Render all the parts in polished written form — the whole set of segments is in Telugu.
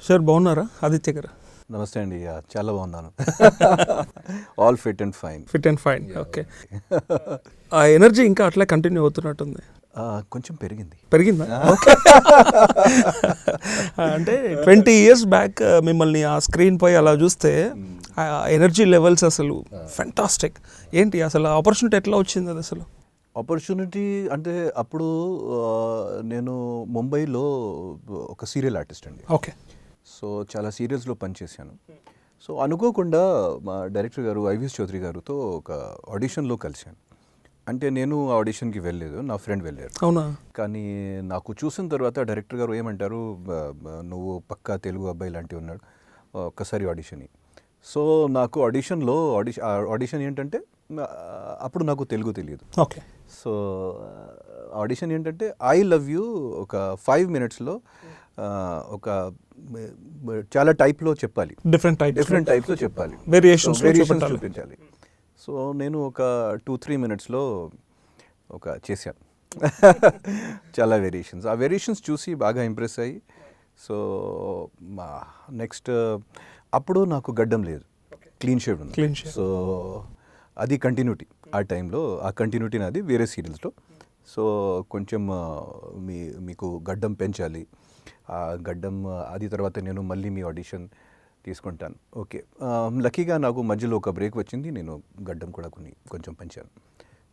సార్ బాగున్నారా ఆదిత్య గారు? నమస్తే అండి. చాలా బాగున్నాను. All fit and fine. Fit and fine. Okay. ఆ ఎనర్జీ ఇంకా అట్లా కంటిన్యూ అవుతున్నట్టుంది. కొంచెం పెరిగిందా? ఓకే. అంటే 20 years బ్యాక్ మిమ్మల్ని ఆ స్క్రీన్ పై అలా చూస్తే ఆ ఎనర్జీ లెవెల్స్ అసలు ఫెంటాస్టిక్. ఏంటి అసలు ఆపర్చునిటీ ఎట్లా వచ్చింది అది అసలు? ఆపర్చునిటీ అంటే అప్పుడు నేను ముంబైలో ఒక సీరియల్ ఆర్టిస్ట్ అండి. ఓకే. సో చాలా సీరియల్స్లో పనిచేశాను. సో అనుకోకుండా మా డైరెక్టర్ గారు ఐవీఎస్ చౌదరి గారితో ఒక ఆడిషన్లో కలిశాను. అంటే నేను ఆడిషన్కి వెళ్ళలేదు, నా ఫ్రెండ్ వెళ్ళారు. అవునా? కానీ నాకు చూసిన తర్వాత డైరెక్టర్ గారు ఏమంటారు, నువ్వు పక్కా తెలుగు అబ్బాయి లాంటివి ఉన్నాడు, ఒక్కసారి ఆడిషన్. సో నాకు ఆడిషన్లో ఆడిషన్ ఏంటంటే అప్పుడు నాకు తెలుగు తెలియదు. ఓకే. సో ఆడిషన్ ఏంటంటే ఐ లవ్ యూ ఒక 5 minutesలో ఒక చాలా టైప్లో చెప్పాలి, డిఫరెంట్ టైప్స్లో చెప్పాలి, వేరియేషన్స్ చూపించాలి. సో నేను ఒక 2-3 minutesలో ఒక చేశాను. చాలా వేరియేషన్స్. ఆ వేరియేషన్స్ చూసి బాగా ఇంప్రెస్ అయ్యి, సో నెక్స్ట్ అప్పుడు నాకు గడ్డం లేదు, క్లీన్ షేవ్ ఉంది. సో అది కంటిన్యూటీ. ఆ టైంలో ఆ కంటిన్యూటీ నాది వేరే సీరియల్స్లో. సో కొంచెం మీకు గడ్డం పెంచాలి, ఆ గడ్డం అది తర్వాత నేను మళ్ళీ మీ ఆడిషన్ తీసుకుంటాను. ఓకే. లక్కీగా నాకు మధ్యలో ఒక బ్రేక్ వచ్చింది, నేను గడ్డం కూడా కొంచెం పెంచాను.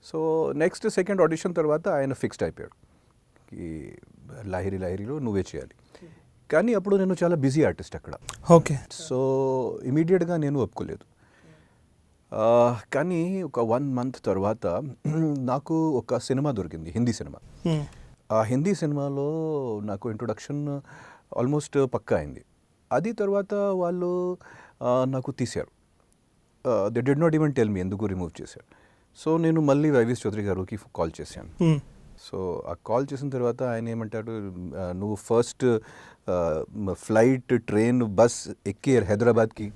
సో నెక్స్ట్ సెకండ్ ఆడిషన్ తర్వాత ఆయన ఫిక్స్డ్ అయిపోయాడు, ఈ లాహిరిలో నువ్వే చేయాలి. కానీ అప్పుడు నేను చాలా బిజీ ఆర్టిస్ట్ అక్కడ. ఓకే. సో ఇమీడియట్గా నేను ఒప్పుకోలేదు. కానీ ఒక 1 month తర్వాత నాకు ఒక సినిమా దొరికింది, హిందీ సినిమా. ఆ హిందీ సినిమాలో నాకు ఇంట్రొడక్షన్ ఆల్మోస్ట్ పక్కా అయింది. అది తర్వాత వాళ్ళు నాకు తీశారు. They did not even tell me ఎందుకు రిమూవ్ చేశారు. సో నేను మళ్ళీ ఐవీఎస్ చౌదరి గారికి కాల్ చేశాను. సో ఆ కాల్ చేసిన తర్వాత ఆయన ఏమంటాడు, నువ్వు ఫస్ట్ ఫ్లైట్, ట్రైన్, బస్ ఎక్కి హైదరాబాద్కి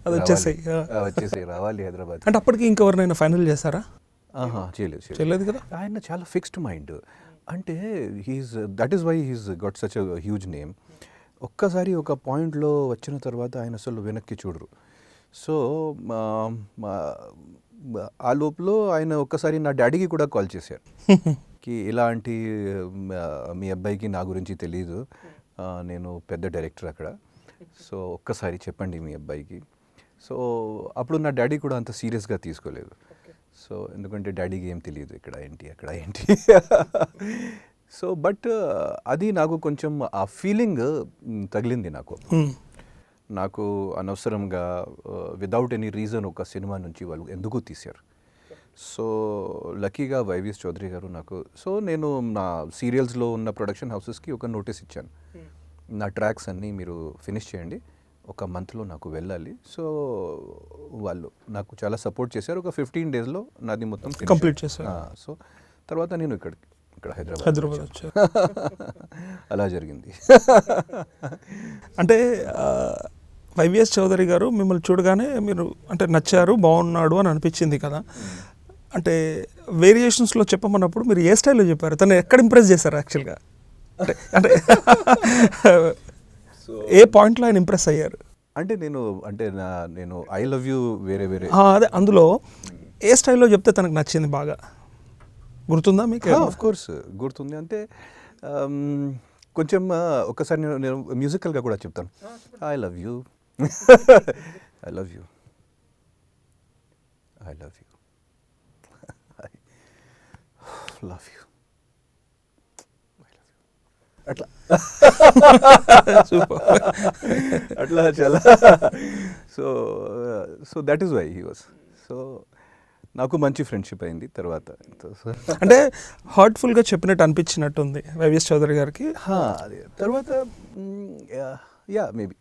వచ్చేసి రావాలి హైదరాబాద్. అంటే అప్పటికి ఇంకెవరినైనా ఫైనల్ చేశారా? చేయలేదు కదా. ఆయన చాలా ఫిక్స్డ్ మైండ్. అంటే that is why he's got such a huge name. ఒక్కసారి ఒక పాయింట్లో వచ్చిన తర్వాత ఆయన అసలు వెనక్కి చూడరు. సో ఆ లోపల ఆయన ఒక్కసారి నా డాడీకి కూడా కాల్ చేశారు, కి ఇలాంటి మీ అబ్బాయికి నా గురించి తెలీదు, నేను పెద్ద డైరెక్టర్ అక్కడ, సో ఒక్కసారి చెప్పండి మీ అబ్బాయికి. సో అప్పుడు నా డాడీ కూడా అంత సీరియస్గా తీసుకోలేదు. సో ఎందుకంటే డాడీకి ఏం తెలియదు ఇక్కడ ఏంటి అక్కడ ఏంటి. సో బట్ అది నాకు కొంచెం ఆ ఫీలింగ్ తగిలింది నాకు అనవసరంగా విదౌట్ ఎనీ రీజన్ ఒక సినిమా నుంచి వాళ్ళు ఎందుకు తీశారు. సో లక్కీగా ఐవీఎస్ చౌదరి గారు నాకు, సో నేను నా సీరియల్స్లో ఉన్న ప్రొడక్షన్ హౌసెస్కి ఒక నోటీస్ ఇచ్చాను, నా ట్రాక్స్ అన్నీ మీరు ఫినిష్ చేయండి, ఒక మంత్లో నాకు వెళ్ళాలి. సో వాళ్ళు నాకు చాలా సపోర్ట్ చేశారు. ఒక 15 daysలో నాది మొత్తం కంప్లీట్ చేశారు. సో తర్వాత నేను ఇక్కడ హైదరాబాద్ వచ్చారు. అలా జరిగింది. అంటే ఐవీఎస్ చౌదరి గారు మిమ్మల్ని చూడగానే మీరు అంటే నచ్చారు, బాగున్నాడు అని అనిపించింది కదా. అంటే వేరియేషన్స్లో చెప్పమన్నప్పుడు మీరు ఏ స్టైల్లో చెప్పారు? తను ఎక్కడ ఇంప్రెస్ చేశారు యాక్చువల్గా? అంటే ఏ పాయింట్లో ఆయన ఇంప్రెస్ అయ్యారు? అంటే నేను ఐ లవ్ యూ వేరే అదే అందులో ఏ స్టైల్లో చెప్తే తనకు నచ్చింది బాగా గుర్తుందా మీకు? ఆఫ్ కోర్స్ గుర్తుంది. అంటే కొంచెం ఒకసారి నేను మ్యూజికల్గా కూడా చెప్తాను. I love you, I love you, I love you, love you, అట్లా అట్లా చాలా. So that is why he was. సో నాకు మంచి ఫ్రెండ్షిప్ అయింది తర్వాత. అంటే హార్ట్ఫుల్గా చెప్పినట్టు అనిపించినట్టుంది ఐవీఎస్ చౌదరి గారికి. తర్వాత మేబీ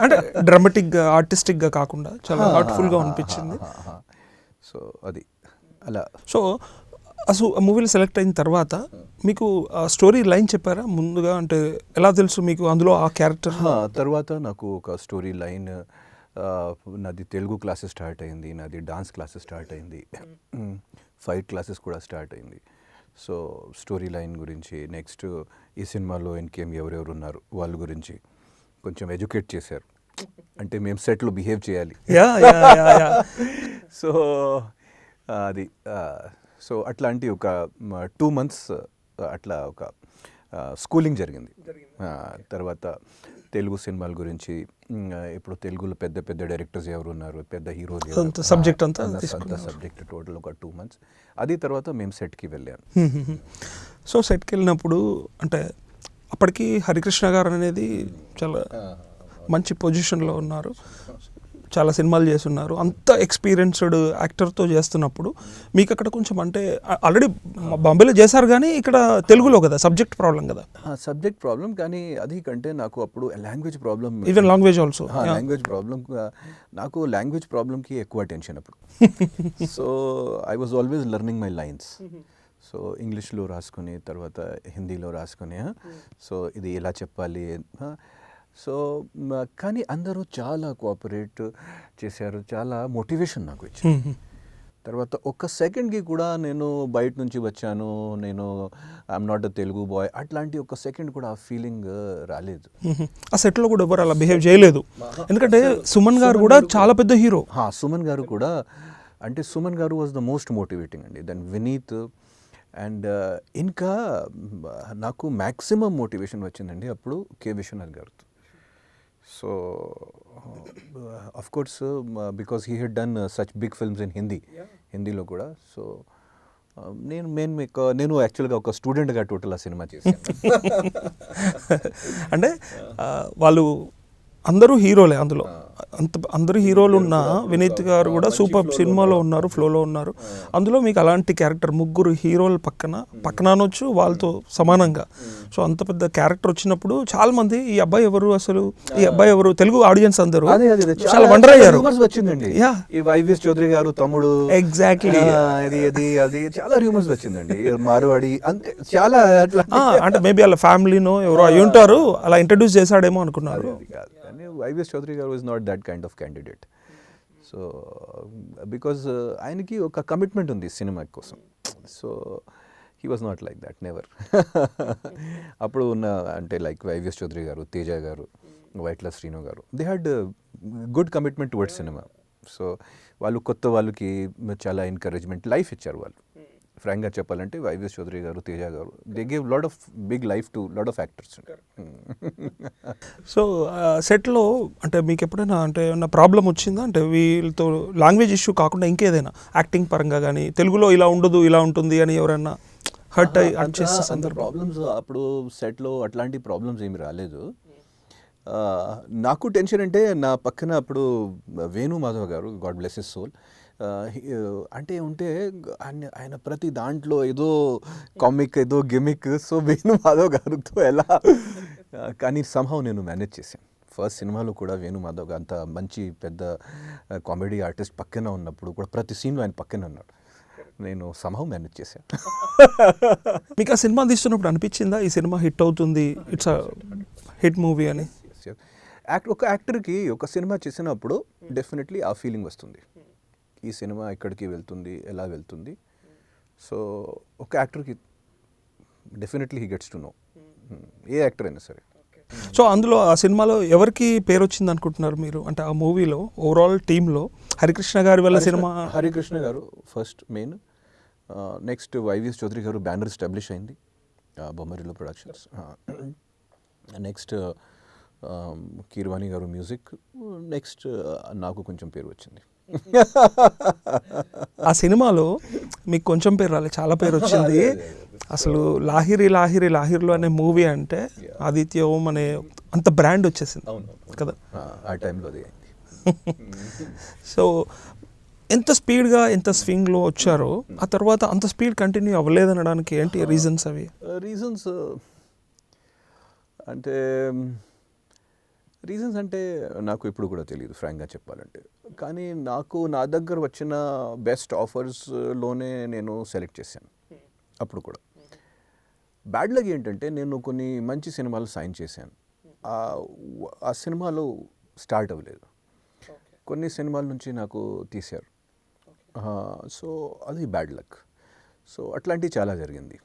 అంటే డ్రామాటిక్గా, ఆర్టిస్టిక్గా కాకుండా చాలా హార్ట్ఫుల్గా అనిపించింది. సో అది అలా. సో అసలు మూవీలో సెలెక్ట్ అయిన తర్వాత మీకు స్టోరీ లైన్ చెప్పారా ముందుగా? అంటే ఎలా తెలుసు మీకు అందులో ఆ క్యారెక్టర్? తర్వాత నాకు ఒక స్టోరీ లైన్, నాది తెలుగు క్లాసెస్ స్టార్ట్ అయింది, నాది డాన్స్ క్లాసెస్ స్టార్ట్ అయింది, ఫైట్ క్లాసెస్ కూడా స్టార్ట్ అయింది. సో స్టోరీ లైన్ గురించి, నెక్స్ట్ ఈ సినిమాలో ఇంకేం ఎవరెవరు ఉన్నారు వాళ్ళ గురించి, కొంచెం ఎడ్యుకేట్ చేశారు. అంటే మేము సెట్లో బిహేవ్ చేయాలి. Yeah yeah yeah yeah so అది సో అట్లాంటి ఒక 2 months అట్లా ఒక స్కూలింగ్ జరిగింది. తర్వాత తెలుగు సినిమాల గురించి ఇప్పుడు తెలుగులో పెద్ద పెద్ద డైరెక్టర్స్ ఎవరు ఉన్నారు, పెద్ద హీరోలు, సబ్జెక్ట్ అంతా సబ్జెక్ట్ టోటల్ ఒక 2 months. అది తర్వాత మేము సెట్కి వెళ్ళాను. సో సెట్కి వెళ్ళినప్పుడు అంటే అప్పటికి హరికృష్ణ గారు అనేది చాలా మంచి పొజిషన్లో ఉన్నారు, చాలా సినిమాలు చేస్తున్నారు, అంత ఎక్స్పీరియన్స్డ్ యాక్టర్తో చేస్తున్నప్పుడు మీకు అక్కడ కొంచెం అంటే ఆల్రెడీ బాంబేలో చేశారు కానీ ఇక్కడ తెలుగులో కదా సబ్జెక్ట్ ప్రాబ్లం కదా. సబ్జెక్ట్ ప్రాబ్లం, కానీ అది కంటే నాకు అప్పుడు language problem, even language also language problem. నాకు లాంగ్వేజ్ ప్రాబ్లంకి ఎక్కువ టెన్షన్ అప్పుడు. So I was always learning my lines. So ఇంగ్లీష్లో రాసుకొని తర్వాత హిందీలో రాసుకొని సో ఇది ఎలా చెప్పాలి. సో కానీ అందరూ చాలా కోఆపరేట్ చేశారు, చాలా మోటివేషన్ నాకు ఇచ్చారు. తర్వాత ఒక్క సెకండ్కి కూడా నేను బయట నుంచి వచ్చాను, నేను I'm not a Telugu boy అట్లాంటి ఒక సెకండ్ కూడా ఆ ఫీలింగ్ రాలేదు. ఆ సెట్లో కూడా ఎవరు అలా బిహేవ్ చేయలేదు, ఎందుకంటే సుమన్ గారు కూడా చాలా పెద్ద హీరో. సుమన్ గారు కూడా, అంటే Suman garu was the most motivating అండి. దెన్ వినీత్ అండ్ ఇంకా నాకు మ్యాక్సిమం మోటివేషన్ వచ్చిందండి అప్పుడు కె విశ్వనాథ్ గారితో. So of course because he had done such big films in హిందీలో కూడా. సో నేను యాక్చువల్గా ఒక స్టూడెంట్గా టోటల్ ఆ సినిమా చేశాను. అంటే వాళ్ళు అందరూ హీరోలే అందులో, అందరూ హీరోలు ఉన్న వినీత్ గారు కూడా సూపర్ సినిమాలో ఉన్నారు, ఫ్లోలో ఉన్నారు. అందులో మీకు అలాంటి క్యారెక్టర్ ముగ్గురు హీరోల పక్కన అనొచ్చు వాళ్ళతో సమానంగా. సో అంత పెద్ద క్యారెక్టర్ వచ్చినప్పుడు చాలా మంది ఈ అబ్బాయి ఎవరు అసలు, ఈ అబ్బాయి ఎవరు, తెలుగు ఆడియన్స్ అందరూ చాలా వండర్ అయ్యారు. వచ్చిందండి వైవిఎస్ చౌదరి గారు తమ్ముడు, ఎగ్జాక్ట్లీ అది చాలా రూమర్స్ వచ్చిందండి, మార్వాడి అంతే చాలా అట్లా. అంటే మేబీ వాళ్ళ ఫ్యామిలీనో ఎవరో అయి ఉంటారు, అలా ఇంట్రడ్యూస్ చేశాడేమో అనుకున్నారు. వైవిఎస్ చౌదరి గారు is not that kind of candidate. So because ఆయనకి ఒక కమిట్మెంట్ ఉంది సినిమా కోసం. So he was not like that, never. అప్పుడు ఉన్న అంటే లైక్ వైవిఎస్ చౌదరి గారు, తేజ గారు, వైట్ల శ్రీను గారు, they had good commitment towards cinema. So వాళ్ళు కొత్త వాళ్ళకి చాలా ఎంకరేజ్మెంట్ లైఫ్ ఇచ్చారు వాళ్ళు. ఫ్రాంక్గా చెప్పాలంటే YVS Chowdary garu, Teja garu, they gave lot of big life to lot of actors. So సెట్లో అంటే మీకు ఎప్పుడైనా అంటే ఏమన్నా ప్రాబ్లం వచ్చిందా, అంటే వీళ్ళతో లాంగ్వేజ్ ఇష్యూ కాకుండా ఇంకేదైనా యాక్టింగ్ పరంగా కానీ తెలుగులో ఇలా ఉండదు ఇలా ఉంటుంది అని ఎవరైనా హర్ట్ చేసే సందర్భం? ప్రాబ్లమ్స్ అప్పుడు సెట్లో అట్లాంటి ప్రాబ్లమ్స్ ఏమి రాలేదు. నాకు టెన్షన్ అంటే నా పక్కన అప్పుడు వేణు మాధవ్ గారు, గాడ్ బ్లెస్ హిస్ సోల్, అంటే ఉంటే ఆయన ప్రతి దాంట్లో ఏదో కామిక్, ఏదో గిమిక్. సో వేణు మాధవ్ గారితో ఎలా, కానీ సంహౌ నేను మేనేజ్ చేశాను. ఫస్ట్ సినిమాలో కూడా వేణు మాధవ్ గారు అంత మంచి పెద్ద కామెడీ ఆర్టిస్ట్ పక్కన ఉన్నప్పుడు కూడా ప్రతి సీన్లో ఆయన పక్కన ఉన్నాడు, నేను సంహౌ మేనేజ్ చేశాను. మీకు ఆ సినిమా తీస్తున్నప్పుడు అనిపించిందా ఈ సినిమా హిట్ అవుతుంది, ఇట్స్ హిట్ మూవీ అని? ఒక యాక్టర్కి ఒక సినిమా చేసినప్పుడు డెఫినెట్లీ ఆ ఫీలింగ్ వస్తుంది, ఈ సినిమా ఎక్కడికి వెళ్తుంది, ఎలా వెళ్తుంది. సో ఒక యాక్టర్కి definitely he gets to know, a actor అయినా సరే. సో అందులో ఆ సినిమాలో ఎవరికి పేరు వచ్చింది అనుకుంటున్నారు మీరు, అంటే ఆ మూవీలో ఓవరాల్ టీంలో? హరికృష్ణ గారి వల్ల cinema, Harikrishna garu first main, next YVS Chowdary garu banner establish అయింది, బొమ్మరిలో ప్రొడక్షన్స్. నెక్స్ట్ కీర్వాణి గారు మ్యూజిక్, నెక్స్ట్ నాకు కొంచెం పేరు వచ్చింది. ఆ సినిమాలో మీకు కొంచెం పేరు రాలేదు, చాలా పేరు వచ్చింది. అసలు లాహిరి లాహిరి లాహిర్లో అనే మూవీ అంటే ఆదిత్య ఓం అనే అంత బ్రాండ్ వచ్చేసింది కదా ఆ టైంలో. అది సో ఎంత స్పీడ్గా ఎంత స్వింగ్లో వచ్చారో ఆ తర్వాత అంత స్పీడ్ కంటిన్యూ అవ్వలేదనడానికి ఏంటి రీజన్స్? అవి రీజన్స్ అంటే నాకు ఇప్పుడు కూడా తెలియదు ఫ్రాంక్గా చెప్పాలంటే. కానీ నాకు నా దగ్గర వచ్చిన బెస్ట్ ఆఫర్స్లోనే నేను సెలెక్ట్ చేశాను అప్పుడు కూడా. బ్యాడ్ లక్ ఏంటంటే నేను కొన్ని మంచి సినిమాలు సైన్ చేశాను, ఆ సినిమాలు స్టార్ట్ అవ్వలేదు, కొన్ని సినిమాల నుంచి నాకు తీశారు. సో అది బ్యాడ్ లక్. సో అట్లాంటివి చాలా జరిగింది.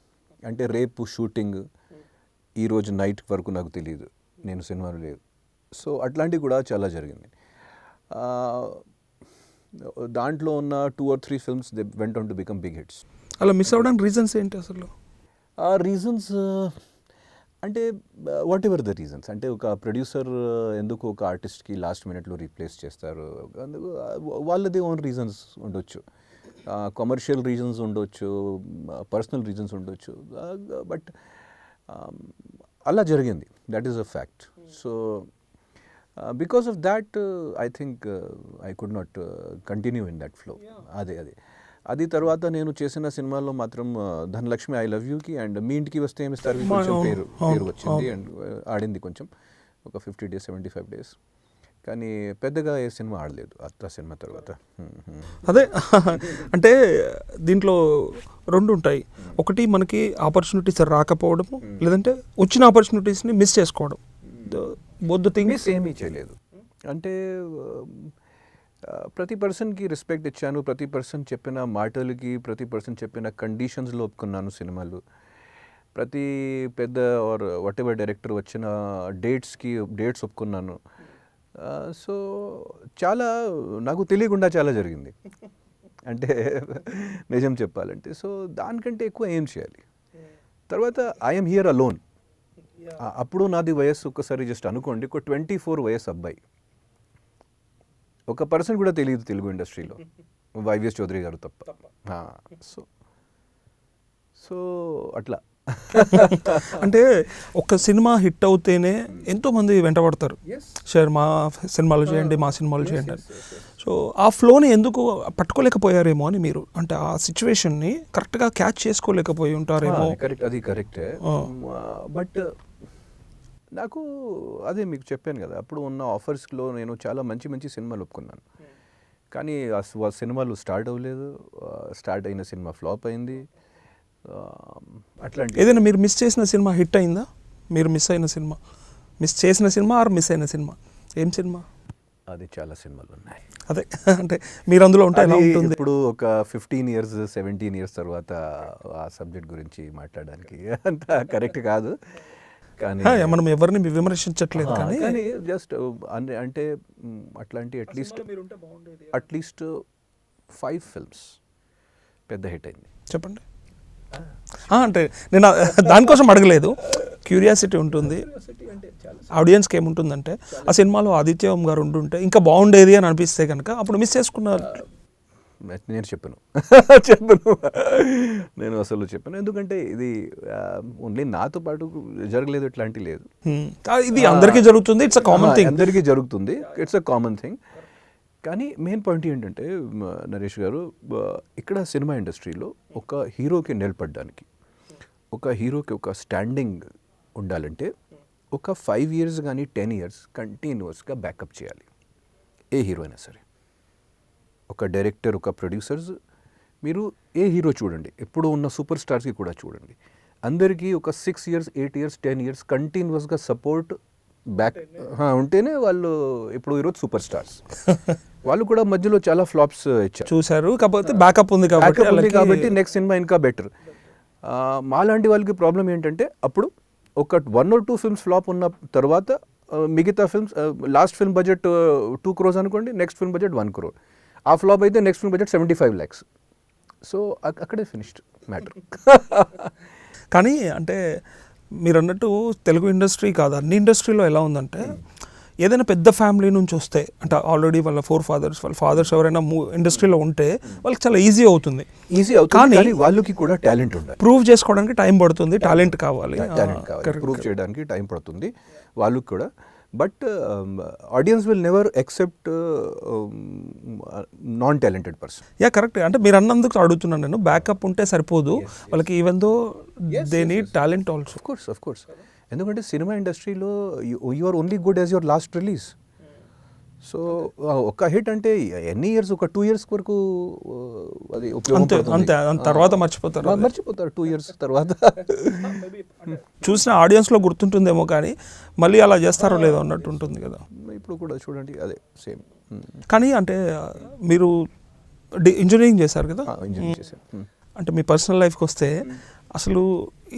అంటే రేపు షూటింగ్, ఈరోజు నైట్ వరకు నాకు తెలియదు, నేను సినిమాలు లేదు, సో అట్లాంటివి కూడా చాలా జరిగింది. దాంట్లో ఉన్న 2 or 3 films they went on to become big hits. అలా మిస్ అవ్వడానికి రీజన్స్ ఏంటి అసలు? ఆ రీజన్స్ అంటే వాట్ ఎవర్ ద రీజన్స్, అంటే ఒక ప్రొడ్యూసర్ ఎందుకు ఒక ఆర్టిస్ట్కి లాస్ట్ మినిట్లో రీప్లేస్ చేస్తారు, అందుకు వాళ్ళది ఓన్ రీజన్స్ ఉండొచ్చు, కమర్షియల్ రీజన్స్ ఉండొచ్చు, పర్సనల్ రీజన్స్ ఉండొచ్చు, బట్ అలా జరిగింది, that is a fact. So because of that I think I could not continue in that flow. అది తర్వాత నేను చేసిన సినిమాల్లో మాత్రం ధనలక్ష్మి ఐ లవ్ యూకి అండ్ మీ ఇంటికి వస్తే ఏమిస్తారు కొంచెం పేరు వచ్చింది అండ్ ఆడింది కొంచెం ఒక 50 days 75 days, కానీ పెద్దగా ఏ సినిమా ఆడలేదు ఆ సినిమా తర్వాత. అదే అంటే దీంట్లో రెండు ఉంటాయి, ఒకటి మనకి ఆపర్చునిటీస్ రాకపోవడం, లేదంటే వచ్చిన ఆపర్చునిటీస్ని మిస్ చేసుకోవడం. బోత్ థింగ్స్ ఏమీ చేయలేదు, అంటే ప్రతి పర్సన్కి రెస్పెక్ట్ ఇచ్చాను, ప్రతి పర్సన్ చెప్పిన మాటలకి, ప్రతి పర్సన్ చెప్పిన కండిషన్స్లో ఒప్పుకున్నాను సినిమాలు, ప్రతి పెద్ద ఆర్ వాట్ ఎవర్ డైరెక్టర్ వచ్చిన డేట్స్ ఒప్పుకున్నాను. సో చాలా నాకు తెలియకుండా చాలా జరిగింది, అంటే నిజం చెప్పాలంటే. సో దానికంటే ఎక్కువ ఏం చేయాలి. తర్వాత ఐఎమ్ హియర్ అలోన్. అప్పుడు నాది వయస్సు ఒక్కసారి జస్ట్ అనుకోండి, ఒక 24 వయసు అబ్బాయి, ఒక పర్సన్ కూడా తెలియదు తెలుగు ఇండస్ట్రీలో, వైవిఎస్ చౌదరి గారు తప్ప. సో అట్లా అంటే ఒక సినిమా హిట్ అవుతేనే ఎంతోమంది వెంటబడతారు, సార్ మా సినిమాలు చేయండి, మా సినిమాలు చేయండి అని. సో ఆ ఫ్లోని ఎందుకు పట్టుకోలేకపోయారేమో అని మీరు, అంటే ఆ సిచ్యువేషన్ని కరెక్ట్గా క్యాచ్ చేసుకోలేకపోయి ఉంటారేమో. కరెక్ట్, అది కరెక్టే. బట్ నాకు అదే మీకు చెప్పాను కదా, అప్పుడు ఉన్న ఆఫర్స్లో నేను చాలా మంచి సినిమాలు ఒప్పుకున్నాను, కానీ ఆ సినిమాలు స్టార్ట్ అవ్వలేదు, స్టార్ట్ అయిన సినిమా ఫ్లాప్ అయింది. అట్లాంటి ఏదైనా మీరు మిస్ చేసిన సినిమా హిట్ అయిందా? మీరు మిస్ అయిన సినిమా, మిస్ చేసిన సినిమా ఆర్ మిస్ అయిన సినిమా, ఏం సినిమా? అది చాలా సినిమాలు ఉన్నాయి. అదే అంటే మీరు అందులో ఉంటే ఎలా ఉంటుంది? ఇప్పుడు ఒక 15 years 17 years తర్వాత ఆ సబ్జెక్ట్ గురించి మాట్లాడడానికి అంత కరెక్ట్ కాదు, కానీ మనం ఎవరిని విమర్శించట్లేదు, కానీ జస్ట్ అంటే అట్లాంటి అట్లీస్ట్ 5 films పెద్ద హిట్ అయింది. చెప్పండి. అంటే నేను దానికోసం అడగలేదు, క్యూరియాసిటీ ఉంటుంది. ఆడియన్స్కి ఏముంటుందంటే ఆ సినిమాలో ఆదిత్య గారు ఉంటుంటే ఇంకా బాగుండేది అని అనిపిస్తే కనుక అప్పుడు మిస్ చేసుకున్నారు. నేను చెప్పను నేను అసలు చెప్పను, ఎందుకంటే ఇది ఓన్లీ నాతో పాటు జరగలేదు, ఇట్లాంటి లేదు, ఇది అందరికీ జరుగుతుంది, ఇట్స్ అ కామన్ థింగ్, అందరికీ జరుగుతుంది, ఇట్స్ అ కామన్ థింగ్. కానీ మెయిన్ పాయింట్ ఏంటంటే నరేష్ గారు, ఇక్కడ సినిమా ఇండస్ట్రీలో ఒక హీరోకి నిలబడడానికి, ఒక హీరోకి ఒక స్టాండింగ్ ఉండాలంటే ఒక 5 years కానీ 10 years కంటిన్యూస్గా బ్యాకప్ చేయాలి, ఏ హీరో అయినా సరే. ఒక డైరెక్టర్, ఒక ప్రొడ్యూసర్స్, మీరు ఏ హీరో చూడండి, ఎప్పుడు ఉన్న సూపర్ స్టార్స్కి కూడా చూడండి, అందరికీ ఒక 6 years 8 years 10 years కంటిన్యూస్గా సపోర్ట్ బ్యాక్ ఉంటేనే వాళ్ళు ఇప్పుడు ఈరోజు సూపర్ స్టార్స్. వాళ్ళు కూడా మధ్యలో చాలా ఫ్లాప్స్ ఇచ్చారు, చూశారు, కాకపోతే బ్యాకప్ ఉంది కాబట్టి నెక్స్ట్ సినిమా ఇంకా బెటర్. మాలాంటి వాళ్ళకి ప్రాబ్లం ఏంటంటే అప్పుడు ఒక 1 or 2 films ఫ్లాప్ ఉన్న తర్వాత మిగతా films, last film budget 2 crores అనుకోండి, నెక్స్ట్ ఫిల్మ్ బడ్జెట్ 1 crore, ఆ ఫ్లాప్ అయితే next film budget 75 lakhs. So అక్కడే ఫినిష్డ్ మ్యాటర్. కానీ అంటే మీరు అన్నట్టు తెలుగు ఇండస్ట్రీ కాదు, అన్ని ఇండస్ట్రీలో ఎలా ఉందంటే ఏదైనా పెద్ద ఫ్యామిలీ నుంచి వస్తే, అంటే ఆల్రెడీ వాళ్ళ వాళ్ళ ఫాదర్స్ ఎవరైనా ఇండస్ట్రీలో ఉంటే వాళ్ళకి చాలా ఈజీ అవుతుంది, కానీ వాళ్ళకి కూడా టాలెంట్ ఉండాలి, ప్రూవ్ చేసుకోవడానికి టైం పడుతుంది, టాలెంట్ కావాలి, ప్రూవ్ చేయడానికి టైం పడుతుంది వాళ్ళకి కూడా. But audience will never accept non talented person. Yeah correct, అంటే మీరు అన్నందుకు అడుగుతున్నాను నేను, బ్యాకప్ ఉంటే సరిపోదు వాళ్ళకి, even though they need talent also. Of course ఎందుకంటే సినిమా ఇండస్ట్రీలో you are only good as your last release. So ఒక హిట్ అంటే ఎన్ని ఇయర్స్, ఒక 2 years వరకు అది అంతే, తర్వాత మర్చిపోతారు 2 years తర్వాత. చూసిన ఆడియన్స్లో గుర్తుంటుందేమో, కానీ మళ్ళీ అలా చేస్తారో లేదో అన్నట్టు ఉంటుంది కదా. ఇప్పుడు కూడా చూడండి అదే సేమ్. కానీ అంటే మీరు ఇంజనీరింగ్ చేశారు కదా, ఇంజనీరింగ్ చేశాను. అంటే మీ పర్సనల్ లైఫ్కి వస్తే అసలు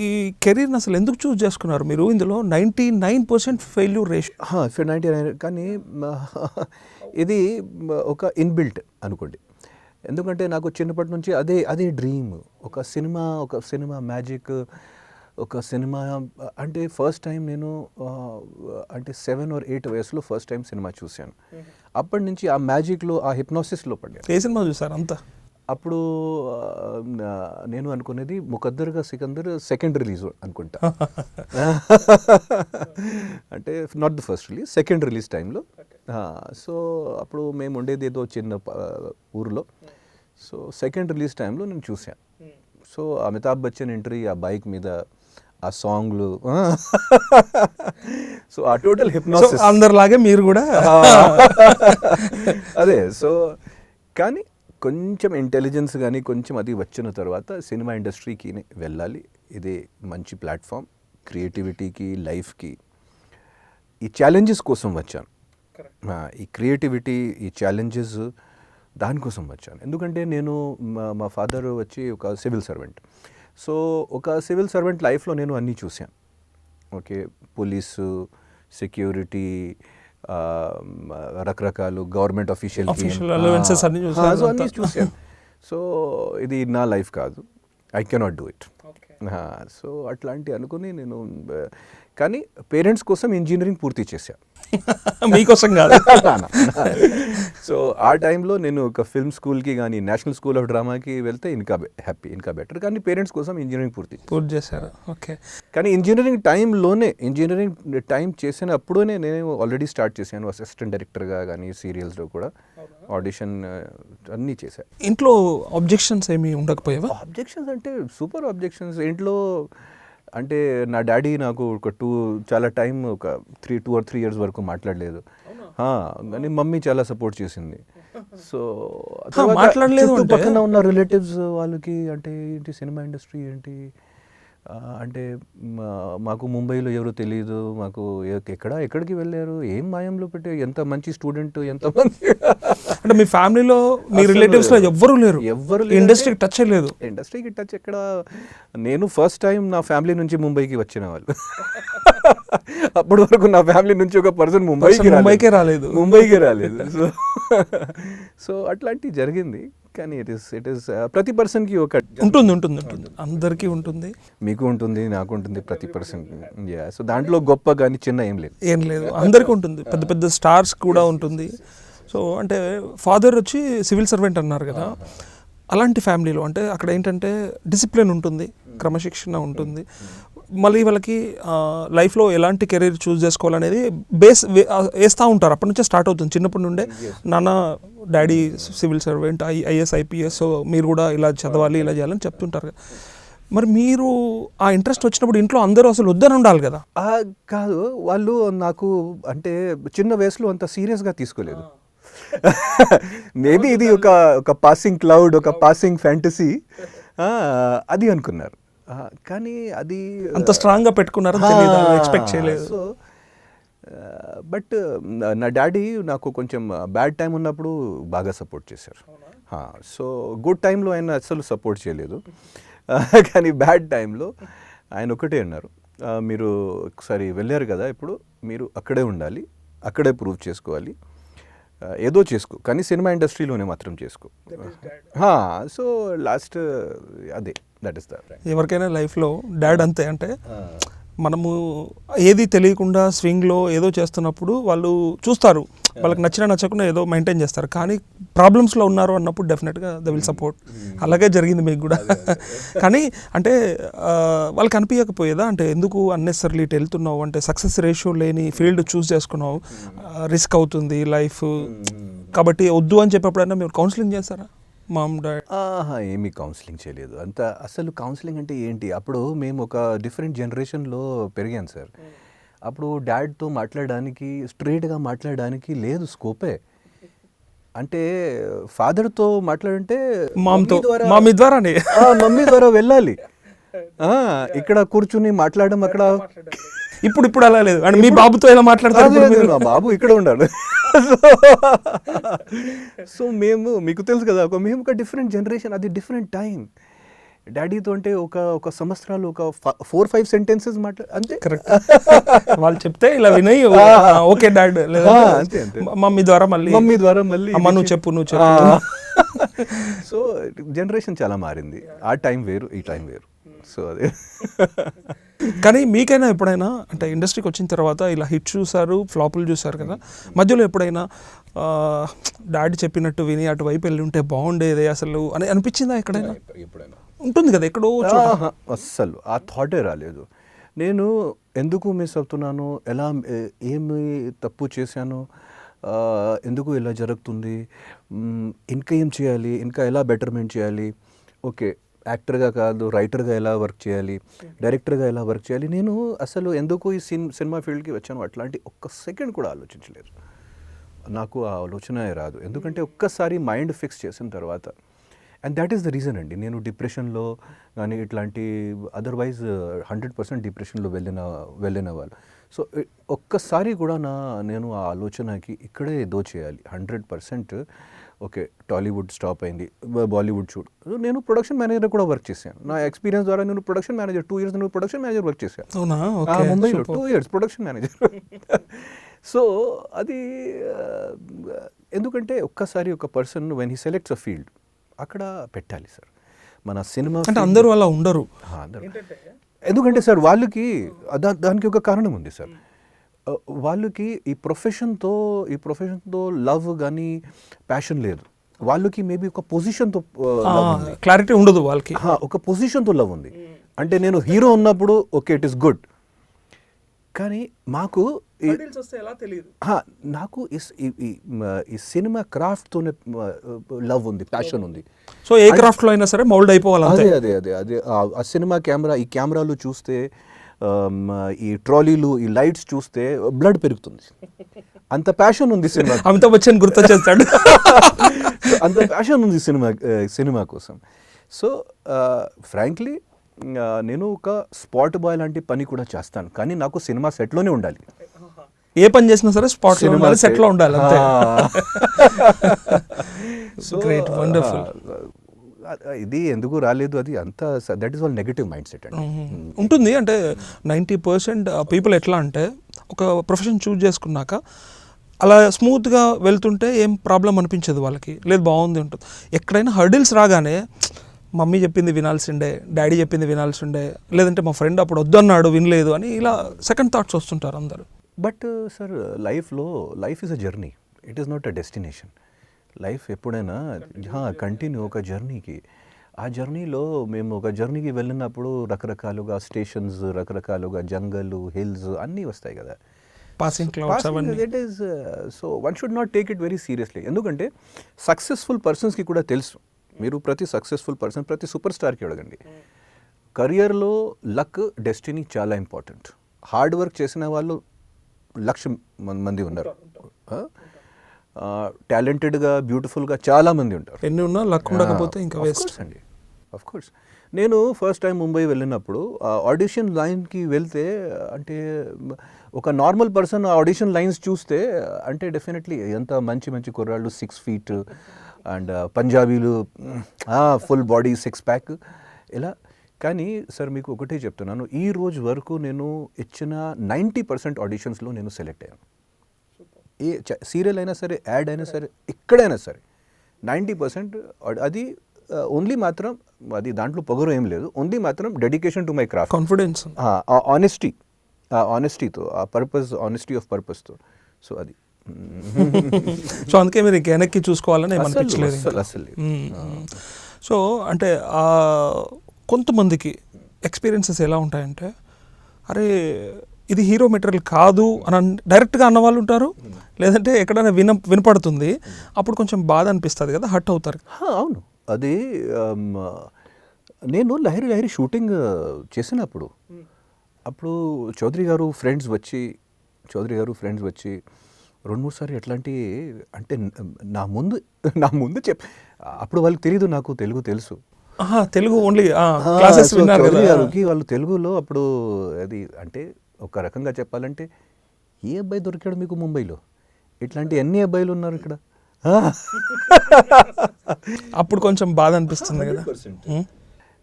ఈ కెరీర్ని అసలు ఎందుకు చూస్ చేసుకున్నారు మీరు? ఇందులో 99% ఫెయిల్యూర్ రేషియో. 99 కానీ ఇది ఒక ఇన్బిల్ట్ అనుకోండి. ఎందుకంటే నాకు చిన్నప్పటి నుంచి అదే డ్రీమ్. ఒక సినిమా మ్యాజిక్, ఒక సినిమా అంటే ఫస్ట్ టైం నేను అంటే 7 or 8 వయసులో ఫస్ట్ టైం సినిమా చూశాను. అప్పటి నుంచి ఆ మ్యాజిక్లో, ఆ హిప్నాసిస్లో పడ్డాను. ఏ సినిమా చూసారు అంతా? అప్పుడు నేను అనుకునేది ముఖద్దర్ కా సికందర్ సెకండ్ రిలీజ్ అనుకుంటా. అంటే not the first release, second release టైంలో. సో అప్పుడు మేము ఉండేది ఏదో చిన్న ఊరిలో. సో సెకండ్ రిలీజ్ టైంలో నేను చూశాను. సో అమితాబ్ బచ్చన్ ఎంట్రీ, ఆ బైక్ మీద, ఆ సాంగ్లు, సో ఆ టోటల్ హిప్నాసిస్. అందరిలాగే మీరు కూడా అదే. సో కానీ కొంచెం ఇంటెలిజెన్స్ కానీ కొంచెం అది వచ్చిన తర్వాత సినిమా ఇండస్ట్రీకి వెళ్ళాలి, ఇదే మంచి ప్లాట్ఫామ్ క్రియేటివిటీకి, లైఫ్కి. ఈ ఛాలెంజెస్ కోసం వచ్చాను. ఈ క్రియేటివిటీ, ఈ ఛాలెంజెస్ దానికోసం వచ్చాను. ఎందుకంటే నేను మా ఫాదర్ వచ్చి ఒక సివిల్ సర్వెంట్. సో ఒక సివిల్ సర్వెంట్ లైఫ్లో నేను అన్నీ చూశాను. ఓకే, పోలీసు, సెక్యూరిటీ, రకరకాలు గవర్నమెంట్ అఫీషియల్ అలవెన్సెస్ అన్ని చూశాను. సో ఇది నా లైఫ్ కాదు, I cannot do it. So అట్లాంటి అనుకుని నేను, కానీ పేరెంట్స్ కోసం ఇంజనీరింగ్ పూర్తి చేశాను, మీకోసం కాదు. సో ఆ టైంలో నేను ఒక ఫిల్మ్ స్కూల్కి కానీ నేషనల్ స్కూల్ ఆఫ్ డ్రామాకి వెళ్తే ఇంకా హ్యాపీ, ఇంకా బెటర్. కానీ పేరెంట్స్ కోసం ఇంజనీరింగ్ పూర్తి చేశారు. ఓకే. కానీ ఇంజనీరింగ్ టైం చేసినప్పుడే నేను ఆల్రెడీ స్టార్ట్ చేశాను అసిస్టెంట్ డైరెక్టర్గా కానీ సీరియల్స్లో కూడా ఆడిషన్ అన్నీ చేశాను. ఇంట్లో ఆబ్జెక్షన్స్ ఏమీ ఉండకపోయావా? ఆబ్జెక్షన్స్ అంటే సూపర్ ఆబ్జెక్షన్స్ ఇంట్లో. అంటే నా డాడీ నాకు చాలా టైం, ఒక 2 or 3 years వరకు మాట్లాడలేదు. కానీ మమ్మీ చాలా సపోర్ట్ చేసింది. సో మాట్లాడలేదు పక్కన ఉన్న రిలేటివ్స్ వాళ్ళకి, అంటే ఏంటి సినిమా ఇండస్ట్రీ ఏంటి అంటే, మాకు ముంబైలో ఎవరు తెలియదు, మాకు ఎక్కడికి వెళ్ళారు, ఏం మాయంలో పెట్టి, ఎంత మంచి స్టూడెంట్, ఎంతమంది అంటే మీ ఫ్యామిలీలో, మీ రిలేటివ్స్లో ఎవ్వరు లేరు, ఇండస్ట్రీకి టచ్ లేదు. ఇండస్ట్రీకి టచ్ ఎక్కడ? నేను ఫస్ట్ టైం నా ఫ్యామిలీ నుంచి ముంబైకి వచ్చిన వాళ్ళు. అప్పటి వరకు నా ఫ్యామిలీ నుంచి ఒక పర్సన్ ముంబైకే రాలేదు. సో అట్లాంటివి జరిగింది. కానీ ఇట్ ఇస్ ప్రతి పర్సన్కి ఒక ఉంటుంది, అందరికీ ఉంటుంది, మీకు ఉంటుంది, నాకు ఉంటుంది, ప్రతి పర్సన్. సో దాంట్లో గొప్ప కానీ చిన్న ఏం లేదు, అందరికీ ఉంటుంది. పెద్ద పెద్ద స్టార్స్ కూడా ఉంటుంది. సో అంటే ఫాదర్ వచ్చి సివిల్ సర్వెంట్ అన్నారు కదా, అలాంటి ఫ్యామిలీలో అంటే అక్కడ ఏంటంటే డిసిప్లిన్ ఉంటుంది, క్రమశిక్షణ ఉంటుంది. మళ్ళీ వాళ్ళకి లైఫ్లో ఎలాంటి కెరీర్ చూస్ చేసుకోవాలనేది బేస్ వేస్తూ ఉంటారు. అప్పటి నుంచే స్టార్ట్ అవుతుంది, చిన్నప్పటి నుండే. నాన్న, daddy civil servant, IAS, IPS, so మీరు కూడా ఇలా చదవాలి, ఇలా చేయాలని చెప్తుంటారు. మరి మీరు ఆ ఇంట్రెస్ట్ వచ్చినప్పుడు ఇంట్లో అందరూ అసలు వద్దని ఉండాలి కదా? కాదు, వాళ్ళు నాకు అంటే చిన్న వయసులో అంత సీరియస్గా తీసుకోలేదు. మేబీ ఇది ఒక పాసింగ్ క్లౌడ్, ఒక పాసింగ్ ఫ్యాంటసీ అది అనుకున్నారు. కానీ అది అంత స్ట్రాంగ్గా పెట్టుకున్నారు, ఎక్స్పెక్ట్ చేయలేదు. సో బట్ నా డాడీ నాకు కొంచెం బ్యాడ్ టైం ఉన్నప్పుడు బాగా సపోర్ట్ చేశారు. సో గుడ్ టైంలో ఆయన అసలు సపోర్ట్ చేయలేదు. కానీ బ్యాడ్ టైంలో ఆయన ఒకటే అన్నారు, మీరు ఒకసారి వెళ్ళారు కదా, ఇప్పుడు మీరు అక్కడే ఉండాలి, అక్కడే ప్రూవ్ చేసుకోవాలి, ఏదో చేసుకో, కానీ సినిమా ఇండస్ట్రీలోనే మాత్రం చేసుకో. సో లాస్ట్ అదే, దట్ ఈస్ ద. ఎవరికైనా లైఫ్లో డాడ్ అంతే. అంటే మనము ఏది తెలియకుండా స్వింగ్లో ఏదో చేస్తున్నప్పుడు వాళ్ళు చూస్తారు, వాళ్ళకి నచ్చకుండా ఏదో మెయింటైన్ చేస్తారు. కానీ ప్రాబ్లమ్స్లో ఉన్నారు అన్నప్పుడు డెఫినెట్గా దే విల్ సపోర్ట్. అలాగే జరిగింది మీకు కూడా. కానీ అంటే వాళ్ళకి అనిపించకపోయేదా, అంటే ఎందుకు అన్నెసర్లీ ఇటు వెళ్తున్నావు, అంటే సక్సెస్ రేషియో లేని ఫీల్డ్ చూస్ చేసుకున్నావు, రిస్క్ అవుతుంది లైఫ్, కాబట్టి వద్దు అని చెప్పేప్పుడైనా మీరు కౌన్సిలింగ్ చేస్తారా? మామ్, డాడ్ ఏమీ కౌన్సిలింగ్ చేయలేదు. అంత అసలు కౌన్సిలింగ్ అంటే ఏంటి, అప్పుడు మేము ఒక డిఫరెంట్ జనరేషన్లో పెరిగాను సార్. అప్పుడు డాడ్తో మాట్లాడడానికి, స్ట్రైట్గా మాట్లాడడానికి లేదు, స్కోపే. అంటే ఫాదర్తో మాట్లాడంటే మమ్మీ ద్వారా వెళ్ళాలి, ఇక్కడ కూర్చుని మాట్లాడడం అక్కడ. ఇప్పుడు అలా లేదు, అంటే మీ బాబుతో ఎలా మాట్లాడతారు? మా బాబు ఇక్కడ ఉండాలి. సో మీకు తెలుసు కదా, మేము ఒక డిఫరెంట్ జనరేషన్, అది డిఫరెంట్ టైం. డాడీతో అంటే ఒక సంవత్సరాలు ఒక 4-5 సెంటెన్సెస్ అంతే. కరెక్ట్. వాళ్ళు చెప్తే ఇలా వినయి ఓకే డాడ్, లేదా అంతే. మమ్మీ ద్వారా మళ్ళీ అమ్మ నువ్వు చెప్పు. సో జనరేషన్ చాలా మారింది. ఆ టైం వేరు, ఈ టైం వేరు. సో అదే. కానీ మీకైనా ఎప్పుడైనా అంటే ఇండస్ట్రీకి వచ్చిన తర్వాత ఇలా హిట్ చూసారు, ఫ్లాపులు చూసారు కదా, మధ్యలో ఎప్పుడైనా డాడీ చెప్పినట్టు విని అటువైపు వెళ్ళి ఉంటే బాగుండేది అసలు అని అనిపించిందా ఎక్కడైనా? ఎప్పుడైనా ఉంటుంది కదా ఎక్కడో అస్సలు ఆ థాటే రాలేదు. నేను ఎందుకు మిస్ అవుతున్నాను, ఎలా ఏమి తప్పు చేశాను, ఎందుకు ఇలా జరుగుతుంది, ఇంకా ఏం చేయాలి, ఇంకా ఎలా బెటర్మెంట్ చేయాలి, ఓకే యాక్టర్గా కాదు రైటర్గా ఎలా వర్క్ చేయాలి, డైరెక్టర్గా ఎలా వర్క్ చేయాలి, నేను అసలు ఎందుకు ఈ సినిమా ఫీల్డ్కి వచ్చాను అట్లాంటి ఒక్క సెకండ్ కూడా ఆలోచించలేదు. నాకు ఆ ఆలోచన రాదు, ఎందుకంటే ఒక్కసారి మైండ్ ఫిక్స్ చేసిన తర్వాత. And that is the reason అండి. నేను డిప్రెషన్లో కానీ ఇట్లాంటి అదర్వైజ్ 100% డిప్రెషన్లో వెళ్ళిన వాళ్ళు. సో ఒక్కసారి కూడా నేను ఆ ఆలోచనకి ఇక్కడే ఏదో చేయాలి 100%. ఓకే టాలీవుడ్ స్టాప్ అయింది, బాలీవుడ్ చూడు. నేను ప్రొడక్షన్ మేనేజర్ కూడా వర్క్ చేశాను. నా ఎక్స్పీరియన్స్ ద్వారా నేను ప్రొడక్షన్ మేనేజర్ 2 years నేను ప్రొడక్షన్ మేనేజర్ వర్క్ చేశాను ముంబైలో. 2 years ప్రొడక్షన్ మేనేజర్. సో అది ఎందుకంటే ఒక్కసారి ఒక person when he selects a field అక్కడ పెట్టాలి సార్. మన సినిమా అంటే అందరూ అలా ఉండరు. ఎందుకంటే సార్ వాళ్ళకి దానికి ఒక కారణం ఉంది సార్. వాళ్ళకి ఈ ప్రొఫెషన్తో లవ్ కానీ ప్యాషన్ లేదు. వాళ్ళకి మేబీ ఒక పొజిషన్తో క్లారిటీ ఉండదు వాళ్ళకి. ఒక పొజిషన్తో లవ్ ఉంది. అంటే నేను హీరో ఉన్నప్పుడు ఓకే ఇట్ ఈస్ గుడ్, కానీ మాకు నాకు ఈ సినిమా క్రాఫ్ట్తోనే లవ్ ఉంది, ప్యాషన్ ఉంది. సో ఏ క్రాఫ్ట్లో అయినా సరే మౌల్డ్ అయిపోవాలి. అదే ఆ సినిమా ఈ కెమెరాలు చూస్తే, ఈ ట్రాలీలు, ఈ లైట్స్ చూస్తే బ్లడ్ పెరుగుతుంది. అంత ప్యాషన్ ఉంది సినిమా. అమితాబ్ బచ్చన్ గుర్తు చేస్తాడు. అంత ప్యాషన్ ఉంది సినిమా కోసం. సో ఫ్రాంక్లీ నేను ఒక స్పాట్ బాయ్ లాంటి పని కూడా చేస్తాను, కానీ నాకు సినిమా సెట్లోనే ఉండాలి. ఏ పని చేసినా సరే స్పాట్ సెట్లో ఉండాలి. Great, wonderful. ఇది ఎందుకు రాలేదు, అది అంతా that is all negative mind set అండి. ఉంటుంది. అంటే 90% పీపుల్ ఎట్లా అంటే ఒక ప్రొఫెషన్ చూజ్ చేసుకున్నాక అలా స్మూత్గా వెళ్తుంటే ఏం ప్రాబ్లం అనిపించదు వాళ్ళకి, లేదు బాగుంది ఉంటుంది. ఎక్కడైనా హర్డిల్స్ రాగానే మమ్మీ చెప్పింది వినాల్సిండే, డాడీ చెప్పింది వినాల్సిండే, లేదంటే మా ఫ్రెండ్ అప్పుడు వద్దన్నాడు వినలేదు అని ఇలా సెకండ్ థాట్స్ వస్తుంటారు అందరూ. But sir life is a journey, it is not a destination. Life ఎప్పుడైనా కంటిన్యూ ఒక జర్నీకి. ఆ జర్నీలో మేము ఒక జర్నీకి వెళ్ళినప్పుడు రకరకాలుగా స్టేషన్స్, రకరకాలుగా జంగల్, హిల్స్ అన్నీ వస్తాయి కదా, పాసింగ్ క్లౌడ్స్ అవన్నీ. That is so one should not take it very seriously. ఎందుకంటే సక్సెస్ఫుల్ పర్సన్స్కి కూడా తెలుసు, మీరు ప్రతి సక్సెస్ఫుల్ పర్సన్, ప్రతి సూపర్ స్టార్కి అడగండి, కెరియర్లో లక్, డెస్టినీ చాలా ఇంపార్టెంట్. హార్డ్ వర్క్ చేసిన వాళ్ళు 1,00,000 మంది ఉన్నారు, టాలెంటెడ్గా బ్యూటిఫుల్గా చాలామంది ఉంటారు. ఎన్ని ఉన్నా లక్ ఉండకపోతే ఇంకా వేస్ట్ అండి. Of course. నేను ఫస్ట్ టైం ముంబై వెళ్ళినప్పుడు ఆడిషన్ లైన్కి వెళ్తే, అంటే ఒక నార్మల్ పర్సన్ ఆడిషన్ లైన్స్ చూస్తే అంటే డెఫినెట్లీ ఎంత మంచి కుర్రాళ్ళు 6 feet అండ్ పంజాబీలు ఫుల్ బాడీ 6 pack ఇలా. కానీ సార్ మీకు ఒకటే చెప్తున్నాను, ఈ రోజు వరకు నేను ఇచ్చిన 90% ఆడిషన్స్లో నేను సెలెక్ట్ అయ్యాను. ఏ సీరియల్ అయినా సరే, యాడ్ అయినా సరే, ఎక్కడైనా సరే 90%. అది ఓన్లీ మాత్రం, అది దాంట్లో పొగరు ఏం లేదు, ఓన్లీ మాత్రం dedication to my craft, confidence, ఆనెస్టీతో, ఆ పర్పస్, ఆనెస్టీ ఆఫ్ పర్పస్తో. సో అది. సో అందుకే మీరు వెనక్కి చూసుకోవాలని ఏమనిపించలేదు అసలు. సో అంటే కొంతమందికి ఎక్స్పీరియన్సెస్ ఎలా ఉంటాయంటే, అరే ఇది హీరో మెటీరియల్ కాదు అని డైరెక్ట్గా అన్న వాళ్ళు ఉంటారు, లేదంటే ఎక్కడైనా వినపడుతుంది, అప్పుడు కొంచెం బాధ అనిపిస్తుంది కదా, హర్ట్ అవుతారు. అవును, అది నేను లహరి షూటింగ్ చేసినప్పుడు అప్పుడు చౌదరి గారు ఫ్రెండ్స్ వచ్చి 2-3 సార్లు ఎట్లాంటి అంటే నా ముందు అప్పుడు వాళ్ళకి తెలీదు నాకు తెలుగు తెలుసు, తెలుగు ఓన్లీ క్లాసెస్ విన్నారు కదా గారికి. వాళ్ళు తెలుగులో అప్పుడు అది అంటే ఒక రకంగా చెప్పాలంటే, ఏ అబ్బాయి దొరికాడు మీకు ముంబైలో, ఇట్లాంటి ఎన్ని అబ్బాయిలు ఉన్నారు ఇక్కడ. అప్పుడు కొంచెం బాధ అనిపిస్తుంది కదా.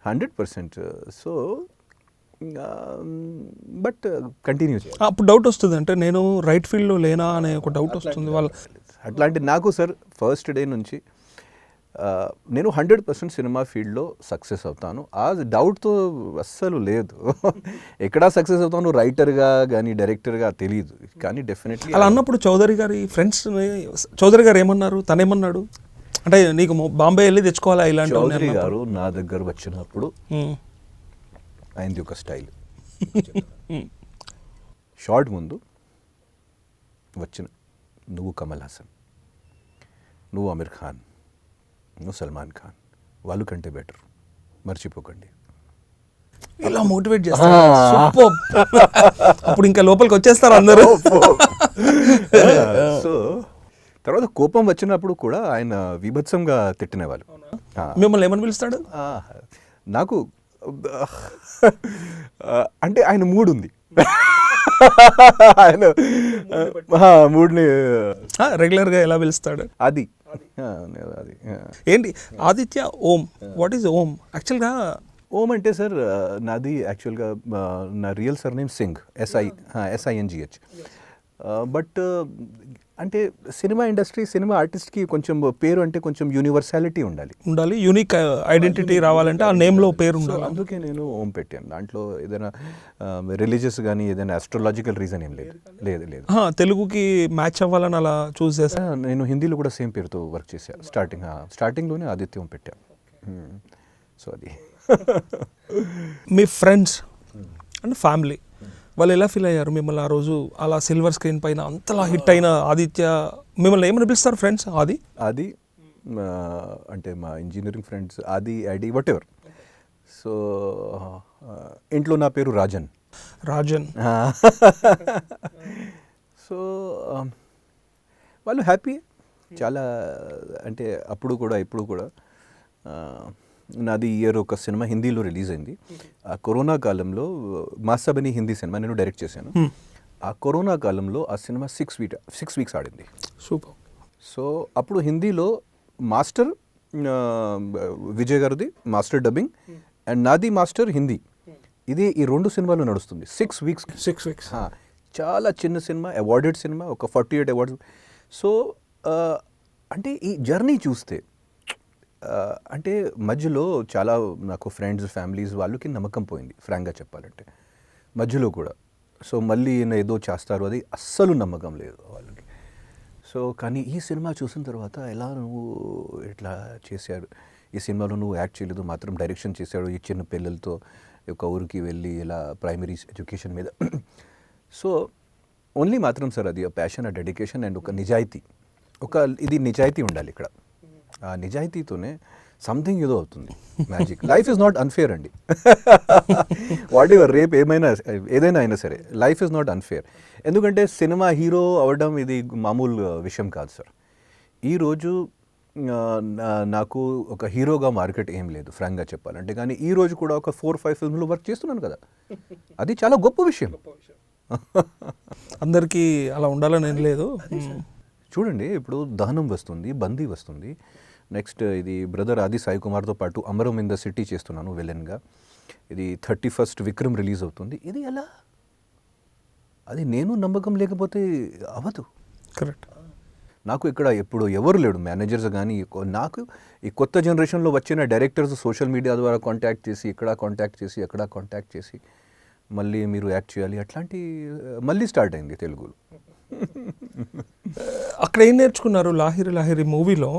100%. సో బట్ కంటిన్యూ చేయాలి. అప్పుడు డౌట్ వస్తుంది, అంటే నేను రైట్ ఫీల్డ్లో లేనా అనే ఒక డౌట్ వస్తుంది వాళ్ళ. అట్లాంటి నాకు సార్ ఫస్ట్ డే నుంచి నేను 100% సినిమా ఫీల్డ్లో సక్సెస్ అవుతాను ఆ డౌట్తో అస్సలు లేదు. ఎక్కడా సక్సెస్ అవుతాను రైటర్గా కానీ డైరెక్టర్గా తెలియదు, కానీ డెఫినెట్లీ అలా అన్నప్పుడు చౌదరి గారి ఫ్రెండ్స్, చౌదరి గారు ఏమన్నారు, తనేమన్నాడు? అంటే నీకు బాంబే వెళ్ళి తెచ్చుకోవాలా ఇలాంటి చౌదరి గారు నా దగ్గర వచ్చినప్పుడు ఆయనది ఒక స్టైల్. షార్ట్ ముందు వచ్చిన నువ్వు కమల్ హాసన్, నువ్వు అమీర్ ఖాన్, నువ్వు సల్మాన్ ఖాన్, వాళ్ళు కంటే బెటర్, మర్చిపోకండి. ఇలా మోటివేట్ చేస్తారు. Superb. అప్పుడు ఇంకా లోపలికి వచ్చేస్తారు అందరూ. సో తర్వాత కోపం వచ్చినప్పుడు కూడా ఆయన విభత్సంగా తిట్టినవాళ్ళు. మిమ్మల్ని ఏమని పిలుస్తాడు? నాకు అంటే ఆయన మూడ్ ఉంది, ఆయన మూడ్ని రెగ్యులర్గా ఎలా పిలుస్తాడు? అది అది ఏంటి ఆదిత్య ఓం, వాట్ ఈజ్ ఓం యాక్చువల్గా? ఓం అంటే సార్ నాది యాక్చువల్గా నా real surname Singh, SINGH. But అంటే సినిమా ఇండస్ట్రీ, సినిమా ఆర్టిస్ట్కి కొంచెం పేరు అంటే కొంచెం యూనివర్సాలిటీ ఉండాలి, యూనిక్ ఐడెంటిటీ రావాలంటే ఆ నేమ్లో పేరు ఉండాలి. అందుకే నేను ఓం పెట్టాను. దాంట్లో ఏదైనా రిలీజియస్ కానీ ఏదైనా ఆస్ట్రాలజికల్ రీజన్ ఏం లేదు. తెలుగుకి మ్యాచ్ అవ్వాలని అలా చూస్ చేస్తా. నేను హిందీలో కూడా సేమ్ పేరుతో వర్క్ చేశాను. స్టార్టింగ్లోనే ఆదిత్యం పెట్టాను. సో అది మీ ఫ్రెండ్స్ అండ్ ఫ్యామిలీ వాళ్ళు ఎలా ఫీల్ అయ్యారు మిమ్మల్ని ఆ రోజు అలా సిల్వర్ స్క్రీన్ పైన అంతలా హిట్ అయిన ఆదిత్య? మిమ్మల్ని ఏమని పిలుస్తారు ఫ్రెండ్స్? అది అంటే మా engineering friends ID what ever. So ఇంట్లో నా పేరు రాజన్. సో వాళ్ళు హ్యాపీ చాలా. అంటే అప్పుడు కూడా ఇప్పుడు కూడా నాది ఇయర్ ఒక సినిమా హిందీలో రిలీజ్ అయింది. ఆ కరోనా కాలంలో మాసబ్ అని హిందీ సినిమా నేను డైరెక్ట్ చేశాను. ఆ కరోనా కాలంలో ఆ సినిమా 6 వీక్స్ ఆడింది. సూపర్. సో అప్పుడు హిందీలో మాస్టర్ విజయ్ గారిది మాస్టర్ డబ్బింగ్ అండ్ నాది మాస్టర్ హిందీ. ఇది ఈ 2 సినిమాలు నడుస్తుంది 6 వీక్స్. చాలా చిన్న సినిమా, అవార్డెడ్ సినిమా, ఒక 48 అవార్డ్స్. సో అంటే ఈ జర్నీ చూస్తే అంటే మధ్యలో చాలా నాకు ఫ్రెండ్స్, ఫ్యామిలీస్ వాళ్ళకి నమ్మకం పోయింది ఫ్రాంక్గా చెప్పాలంటే మధ్యలో కూడా. సో మళ్ళీ ఈయన ఏదో చేస్తారు అది అస్సలు నమ్మకం లేదు వాళ్ళకి. సో కానీ ఈ సినిమా చూసిన తర్వాత ఎలా నువ్వు ఇట్లా చేశారు, ఈ సినిమాలో నువ్వు యాక్ట్ చేయలేదు, మాత్రం డైరెక్షన్ చేశాడు ఈ చిన్న పిల్లలతో ఒక ఊరికి వెళ్ళి ఇలా ప్రైమరీ ఎడ్యుకేషన్ మీద. సో ఓన్లీ మాత్రం సార్ అది ప్యాషన్, డెడికేషన్ అండ్ ఒక నిజాయితీ, ఇది నిజాయితీ ఉండాలి ఇక్కడ. ఆ నిజాయితీతోనే సంథింగ్ ఏదో అవుతుంది, magic. Life is not unfair అండి. వాట్ ఎవర్ రేపు ఏదైనా అయినా సరే లైఫ్ ఇస్ నాట్ అన్ఫేర్. ఎందుకంటే సినిమా హీరో అవ్వడం ఇది మామూలు విషయం కాదు సార్. ఈరోజు నాకు ఒక హీరోగా మార్కెట్ ఏం లేదు ఫ్రాంక్గా చెప్పాలంటే, కానీ ఈ రోజు కూడా ఒక 4-5 ఫిల్మ్లో వర్క్ చేస్తున్నాను కదా, అది చాలా గొప్ప విషయం. అందరికీ అలా ఉండాలని ఏం లేదు. చూడండి ఇప్పుడు దహనం వస్తుంది, బందీ వస్తుంది, నెక్స్ట్ ఇది బ్రదర్ ఆది సాయి కుమార్తో పాటు అమరం ఇన్ ద సిటీ చేస్తున్నాను విలన్గా. ఇది 31st విక్రమ్ రిలీజ్ అవుతుంది. ఇది ఎలా, అది నేను నమ్మకం లేకపోతే అవ్వదు. కరెక్ట్. నాకు ఇక్కడ ఎప్పుడు ఎవరు లేడు మేనేజర్స్ కానీ. నాకు ఈ కొత్త జనరేషన్లో వచ్చిన డైరెక్టర్స్ సోషల్ మీడియా ద్వారా కాంటాక్ట్ చేసి, ఇక్కడ కాంటాక్ట్ చేసి, ఎక్కడ కాంటాక్ట్ చేసి మళ్ళీ మీరు యాక్ట్ చేయాలి అట్లాంటి మళ్ళీ స్టార్ట్ అయింది తెలుగులో. అక్కడ ఏం నేర్చుకున్నారు లాహిరి మూవీలో?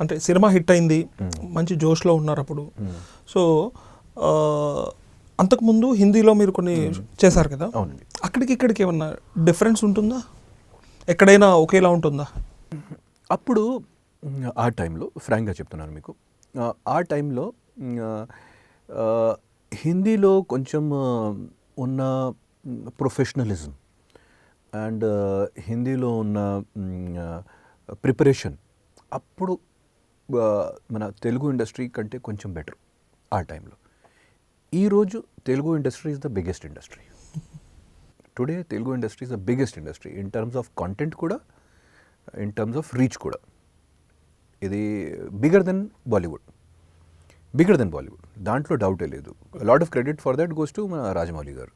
అంటే సినిమా హిట్ అయింది, మంచి జోష్లో ఉన్నారు అప్పుడు. సో అంతకుముందు హిందీలో మీరు కొన్ని చేశారు కదా, అక్కడికి ఇక్కడికి ఏమన్నా డిఫరెన్స్ ఉంటుందా? ఎక్కడైనా ఒకేలా ఉంటుందా? అప్పుడు ఆ టైంలో ఫ్రాంక్గా చెప్తున్నాను మీకు, ఆ టైంలో హిందీలో కొంచెం ఉన్న ప్రొఫెషనలిజం అండ్ హిందీలో ఉన్న ప్రిపరేషన్ అప్పుడు మన తెలుగు ఇండస్ట్రీ కంటే కొంచెం బెటర్ ఆ టైంలో. ఈరోజు Telugu industry is the biggest industry. Today Telugu industry is the biggest industry in terms of content కూడా, ఇన్ టర్మ్స్ ఆఫ్ రీచ్ కూడా. ఇది bigger than Bollywood. Bigger than Bollywood, దాంట్లో డౌటే లేదు. Lot of credit for that goes to మన Rajamouli garu.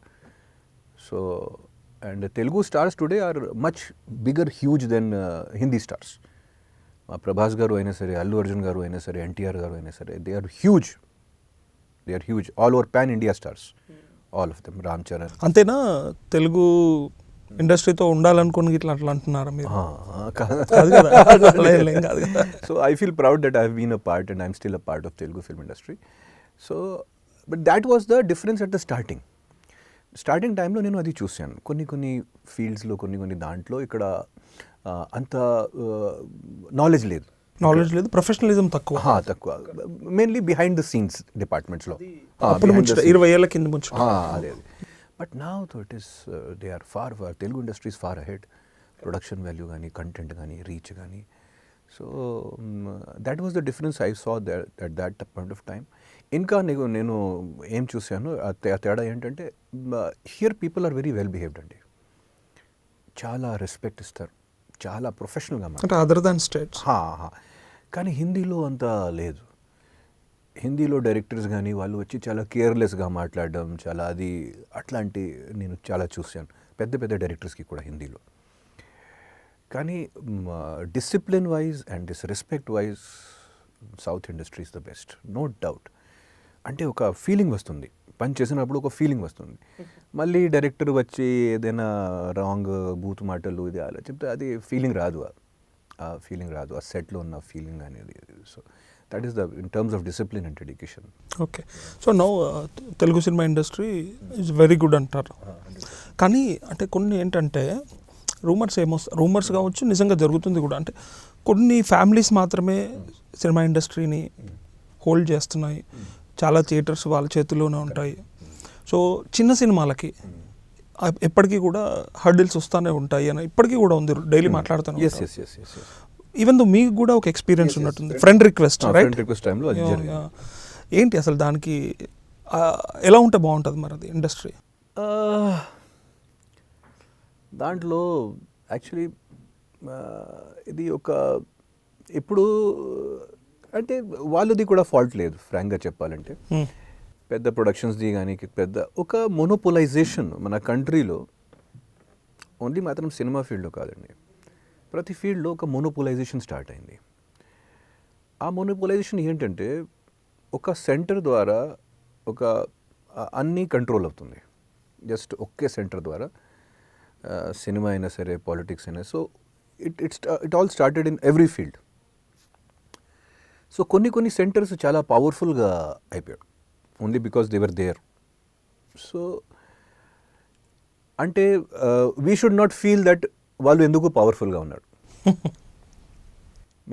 So and Telugu stars today are much bigger huge than Hindi stars. మా ప్రభాస్ గారు అయినా సరే, అల్లు అర్జున్ గారు అయినా సరే, ఎన్టీఆర్ గారు అయినా సరే, they are huge all over pan India stars, all of them. Ram Charan అంతేనా? తెలుగు ఇండస్ట్రీతో ఉండాలనుకుని ఇట్లా అట్లా అంటున్నారా మీరు? కాదు కదా, అలా ఏం కాదు కదా. So I feel proud that I have been a part and I'm still a part of Telugu film industry. So but that was the difference at the starting టైంలో నేను అది చూశాను. కొన్ని ఫీల్డ్స్లో కొన్ని దాంట్లో ఇక్కడ అంత నాలెడ్జ్ లేదు, ప్రొఫెషనలిజం తక్కువ. మెయిన్లీ బిహైండ్ ద సీన్స్ డిపార్ట్మెంట్స్లో. అప్పుడు 20 ఏళ్ళ కింద ముచ్చట. అదే. But now it is they are far Telugu industry is far ahead. Production value కానీ, కంటెంట్ కానీ, రీచ్ కానీ. So that was the difference I saw at that point of time. ఇంకా నేను ఏం చూశాను, ఆ తేడా ఏంటంటే here people are very well behaved అండి. చాలా రెస్పెక్ట్ ఇస్తారు, చాలా ప్రొఫెషనల్గా అంటే అదర్ దాన్ స్టేట్స్. కానీ హిందీలో అంత లేదు. హిందీలో డైరెక్టర్స్ కానీ వాళ్ళు వచ్చి చాలా కేర్లెస్గా మాట్లాడడం, చాలా అది అట్లాంటి నేను చాలా చూశాను పెద్ద డైరెక్టర్స్కి కూడా హిందీలో. కానీ discipline wise and respect wise south industry is the best, no doubt. అంటే ఒక ఫీలింగ్ వస్తుంది, పని చేసినప్పుడు ఒక ఫీలింగ్ వస్తుంది. మళ్ళీ డైరెక్టర్ వచ్చి ఏదైనా రాంగ్ బూత్ మాటలు ఇది అలా చెప్తే అది ఫీలింగ్ రాదు, ఆ సెట్లో ఉన్న ఫీలింగ్ అనేది. So that is the in terms of discipline and dedication. Okay. So now Telugu cinema industry is very good అంటారు. కానీ అంటే కొన్ని ఏంటంటే రూమర్స్ కావచ్చు, నిజంగా జరుగుతుంది కూడా. అంటే కొన్ని ఫ్యామిలీస్ మాత్రమే సినిమా ఇండస్ట్రీని హోల్డ్ చేస్తున్నాయి, చాలా థియేటర్స్ వాళ్ళ చేతుల్లోనే ఉంటాయి. సో చిన్న సినిమాలకి ఎప్పటికీ కూడా హర్డిల్స్ వస్తూనే ఉంటాయి అని ఇప్పటికీ కూడా ఉంది, డైలీ మాట్లాడుతాను. ఈవెన్ దో మీకు కూడా ఒక ఎక్స్పీరియన్స్ ఉన్నట్టుంది, ఫ్రెండ్ రిక్వెస్ట్ టైంలో. ఏంటి అసలు దానికి ఎలా ఉంటే బాగుంటుంది మరి అది ఇండస్ట్రీ? దాంట్లో యాక్చువల్లీ ఇది ఒక ఇప్పుడు అంటే వాళ్ళది కూడా ఫాల్ట్ లేదు, ఫ్రాంక్గా చెప్పాలంటే. పెద్ద ప్రొడక్షన్స్ది కానీ పెద్ద ఒక మోనోపోలైజేషన్ మన కంట్రీలో ఓన్లీ మాత్రం సినిమా ఫీల్డ్లో కాదండి, ప్రతి ఫీల్డ్లో ఒక మోనోపోలైజేషన్ స్టార్ట్ అయింది. ఆ మోనోపోలైజేషన్ ఏంటంటే ఒక సెంటర్ ద్వారా ఒక అన్నీ కంట్రోల్ అవుతుంది, జస్ట్ ఒకే సెంటర్ ద్వారా. సినిమా అయినా సరే, పాలిటిక్స్ అయినా. So it all started in every field. So కొన్ని సెంటర్స్ చాలా పవర్ఫుల్గా అయిపోయాడు only because they were there. So అంటే we should not feel that వాళ్ళు ఎందుకు పవర్ఫుల్గా ఉన్నాడు.